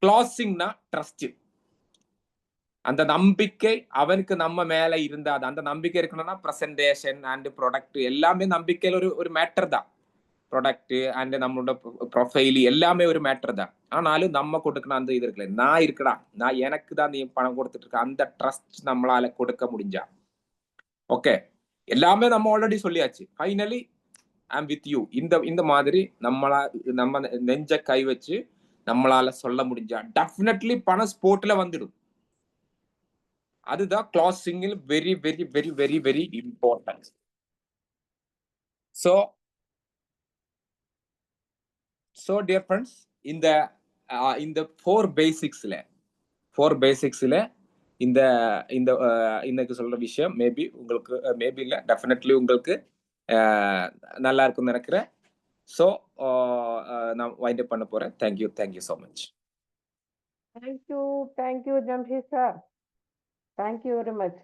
க்ளாசிங்னா ட்ரஸ்ட். அந்த நம்பிக்கை அவனுக்கு நம்ம மேல இருந்தா, அந்த நம்பிக்கை இருக்கணும்னா பிரசன்டேஷன் அண்ட் ப்ராடக்ட் எல்லாமே நம்பிக்கையில ஒரு மேட்டர் தான். ப்ராடக்ட் அண்ட் நம்மளோட ப்ரொஃபைல் எல்லாமே ஒரு மேட்டர் தான். ஆனாலும் நம்ம கொடுக்கணும் அந்த இது இருக்குல்ல, நான் இருக்குடா, நான் எனக்கு தான் நீ பணம் கொடுத்துட்டு இருக்க, அந்த ட்ரஸ்ட் நம்மளால கொடுக்க முடிஞ்சா ஓகே. எல்லாமே நம்ம ஆல்ரெடி சொல்லியாச்சு. Finally I am with you, இந்த மாதிரி நம்ம நெஞ்ச கை வச்சு நம்மளால சொல்ல முடிஞ்சா டெஃபினெட்லி பணம் ஸ்போர்ட்ல வந்துடும். அதுதான் க்ளாசிங்கில் very very very very very important. So dear friends, இந்த ஃபோர் பேசிக்ஸ்ல இந்த இன்னைக்கு சொல்ற விஷயம் மேபி உங்களுக்கு, மேபி இல்ல, டெஃபினெட்லி உங்களுக்கு நல்லா இருக்கும்னு நினைக்கிறேன். ஸோ நான் வைண்ட் அப் பண்ண போறேன். Thank you so much.
Thank you Jamsheed sir, thank you very much.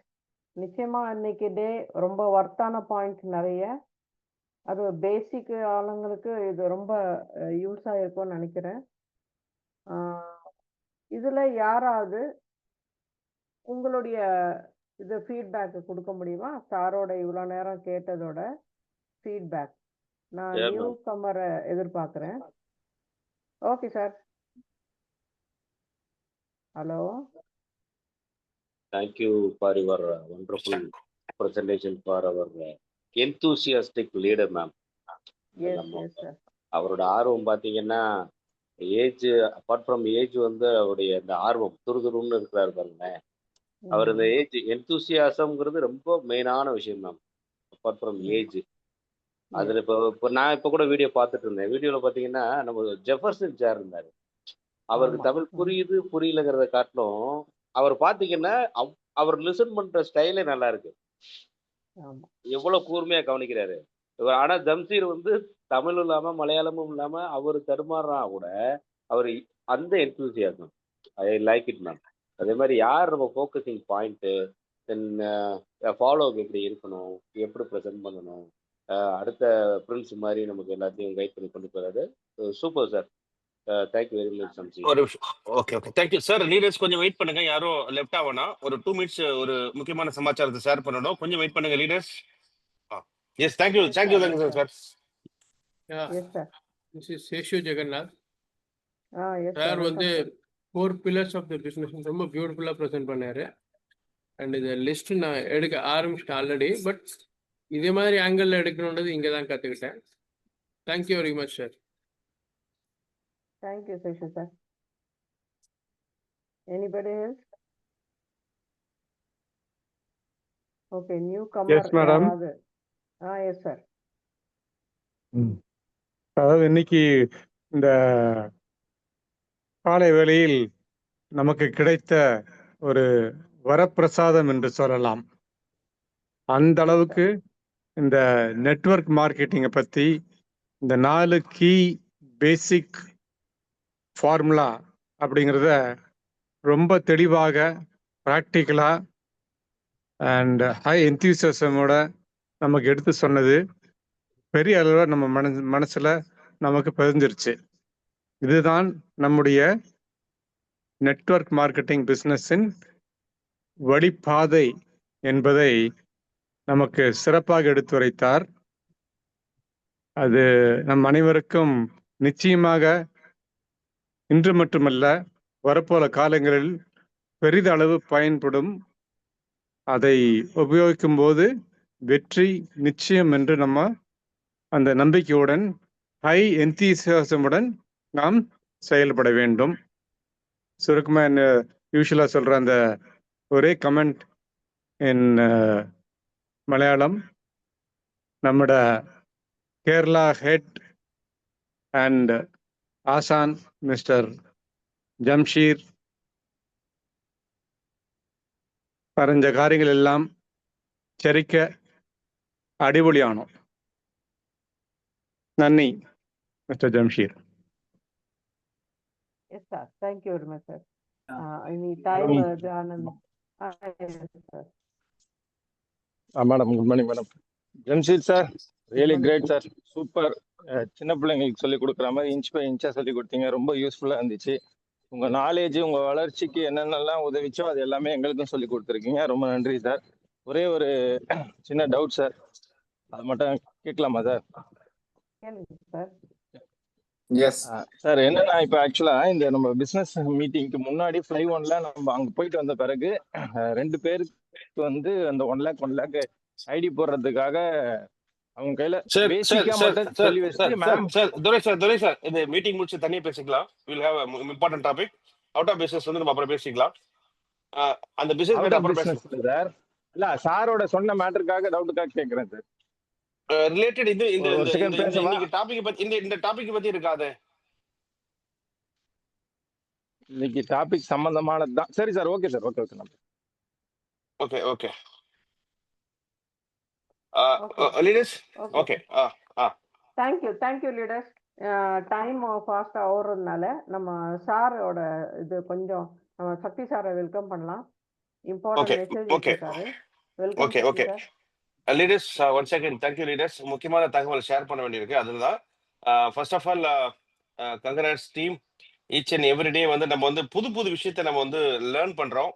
நிச்சயமா இன்னைக்கு டே ரொம்ப ஒர்த்தான பாயிண்ட் நிறைய. அது பேசிக் ஆளுங்களுக்கு இது ரொம்ப யூஸ் ஆயிருக்கும்னு நினைக்கிறேன். இதுல யாராவது உங்களுடைய இது ஃபீட்பேக் கொடுக்க முடியுமா? சாரோட இவ்வளோ நேரம் கேட்டதோட ஃபீட்பேக். நான் நியூ கமரை எதிர்பார்க்குறேன். Okay sir. Hello.
Thank you for your wonderful presentation, for our enthusiastic leader, ma'am.
Yes, sir.
அவரோட ஆர்வம் பார்த்தீங்கன்னா, ஏஜ் அப்பார்ட் ஃப்ரம் ஏஜ் வந்து அவருடைய இந்த ஆர்வம் துருதுருன்னு இருக்கிறாரு பாருங்களேன். அவர் இந்த ஏஜ் எந்தூசியாசம்ங்கிறது ரொம்ப மெயினான விஷயம் மேம். அப்பார்ட் ஃப்ரம் ஏஜ், அதில் இப்போ நான் இப்போ கூட வீடியோ பார்த்துட்டு இருந்தேன். வீடியோவில் பார்த்தீங்கன்னா நம்ம ஜெஃபர்சன் சார் இருந்தார். அவருக்கு தமிழ் புரியுது புரியலங்கிறத காட்டிலும் அவர் பார்த்தீங்கன்னா அவர் லிசன் பண்ற ஸ்டைலே நல்லா இருக்கு. எவ்வளவு கூர்மையா கவனிக்கிறாரு. ஆனா ஜம்சீர் வந்து தமிழும் இல்லாம மலையாளமும் இல்லாம அவர் தடுமாறுறா கூட அவர் அந்த enthusiasm, I like it ma'am. அதே மாதிரி யார் நம்ம ஃபோக்கஸிங் பாயிண்ட்டு, தென் ஃபாலோ எப்படி இருக்கணும், எப்படி ப்ரெசென்ட் பண்ணணும், அடுத்த பிரின்ஸ் மாதிரி நமக்கு எல்லாத்தையும் கைட் பண்ணி கொண்டு போறாரு. Super sir, thank you very much Shamsi.
ஒரு ஓகே தேங்க்யூ சார். லீடர்ஸ் கொஞ்சம் வெயிட் பண்ணுங்க, யாரும் லெஃப்ட் ஆகனா. ஒரு 2 மினிட்ஸ் ஒரு முக்கியமான சமாச்சாரத்தை ஷேர் பண்ணணும். கொஞ்சம் வெயிட் பண்ணுங்க leaders. Yes, thank you sir.
Yes sir. This is Seshu Jagannath. Sir வந்து 4 pillars ஆஃப் த பிஸ்னஸ் ரொம்ப பியூட்டிஃபுல்லாக ப்ரெசென்ட் பண்ணாரு. அண்ட் இந்த லிஸ்ட் நான் எடுக்க ஆரம்பிச்சிட்டேன் ஆல்ரெடி, பட் இதே மாதிரி ஆங்கிளில் எடுக்கணுன்றது இங்கே தான் கற்றுக்கிட்டேன். Thank you very much sir.
Thank you, Seshu sir. Anybody else? Okay, newcomer.
Yes, madam.
Yes, sir.
அதாவது இன்னைக்கு இந்த காலை வேளையில் நமக்கு கிடைத்த ஒரு வரப்பிரசாதம் என்று சொல்லலாம். அந்த அளவுக்கு இந்த நெட்வொர்க் மார்க்கெட்டிங்கை பற்றி இந்த 4 கீ பேசிக் ஃபார்முலா அப்படிங்கிறத ரொம்ப தெளிவாக ப்ராக்டிக்கலாக அண்ட் ஹை என்தூசியாசமோட நமக்கு எடுத்து சொன்னது பெரிய அளவில் நம்ம மனசில் நமக்கு பதிஞ்சிருச்சு. இதுதான் நம்முடைய நெட்வொர்க் மார்க்கெட்டிங் பிஸ்னஸின் வழிபாதை என்பதை நமக்கு சிறப்பாக எடுத்துரைத்தார். அது நம் அனைவருக்கும் நிச்சயமாக இன்று மட்டுமல்ல வரப்போற காலங்களில் பெரிதளவு பயன்படும். அதை உபயோகிக்கும் போது வெற்றி நிச்சயம் என்று நம்ம அந்த நம்பிக்கையுடன் ஹை என்தூசியாசமுடன் நாம் செயல்பட வேண்டும். சுருக்கமாக யூஸ்வலாக சொல்கிற அந்த ஒரே கமெண்ட் இன் மலையாளம், நம்மட கேரளா ஹெட் அண்ட் ஆசான் மிஸ்டர் ജംഷീർ പറഞ്ഞ കാര്യങ്ങളെല്ലാം ശരിക്ക് അടിപൊളിയാണ്. നന്ദി mister Jamsheer.
Yes, sir. Thank you very much, sir. Any time, Anand? Yes, sir.
Madam good morning madam. Jamsheed sir really
morning,
great sir, super. சின்ன பிள்ளைங்களுக்கு சொல்லி கொடுக்குற மாதிரி இன்ச் பை இன்ச்சா சொல்லி கொடுத்தீங்க, ரொம்ப யூஸ்ஃபுல்லா இருந்துச்சு. உங்க நாலேஜ் உங்க வளர்ச்சிக்கு என்னென்னலாம் உதவிச்சோ அது எல்லாமே எங்களுக்கும் சொல்லி கொடுத்துருக்கீங்க, ரொம்ப நன்றி சார். ஒரே ஒரு சின்ன டவுட் சார், அது மட்டும் கேட்கலாமா சார்?
கேளுங்க சார்.
எஸ்
சார் என்னன்னா இப்போ ஆக்சுவலா இந்த நம்ம பிசினஸ் மீட்டிங்க்கு முன்னாடி ஃப்ளை ஒன்ல நம்ம அங்க போயிட்டு வந்த பிறகு 2 பேருக்கு வந்து அந்த 1 lakh ஐடி போடுறதுக்காக அவங்க கையில
சார்
பேசிக்கா மட்டும் சொல்லி வச்சுட்டு மேம்
துரை சார் இந்த மீட்டிங் முடிச்சு தனியா பேசிக்கலாம். Will have important topic. Out of business வந்து நம்ம அப்புறம் பேசிக்கலாம். அந்த பிசினஸ் மீட் அப்புறம் பேசலாம்
சார். இல்ல சாரோட சொன்ன மேட்டருக்காக டவுட்டுக்காக கேக்குறேன் சார்.
ரிலேட்டட் இது இந்த
ஒரு second பேசவா?
இன்னைக்கு டாபிக் பத்தி இந்த டாபிக் பத்தி இருக்காது.
இன்னைக்கு டாபிக் சம்பந்தமானது தான். சரி sir, okay sir, okay
okay okay leaders okay
thank you leaders. Time ஃபாஸ்டா ஓடுறதுனால நம்ம சாரோட இது கொஞ்சம் நம்ம சக்தி சாரை வெல்கம் பண்ணலாம். இம்பார்ட்டன்ட் மெசேஜ் வச்சிருக்காரு. Welcome sir.
Leaders one second. Thank you leaders. முக்கியமான தகவல் ஷேர் பண்ண வேண்டியிருக்கு. அதுதான் first of all congrats team. Each and every day வந்து நம்ம வந்து புது விஷயத்தை நம்ம வந்து லேர்ன் பண்றோம்.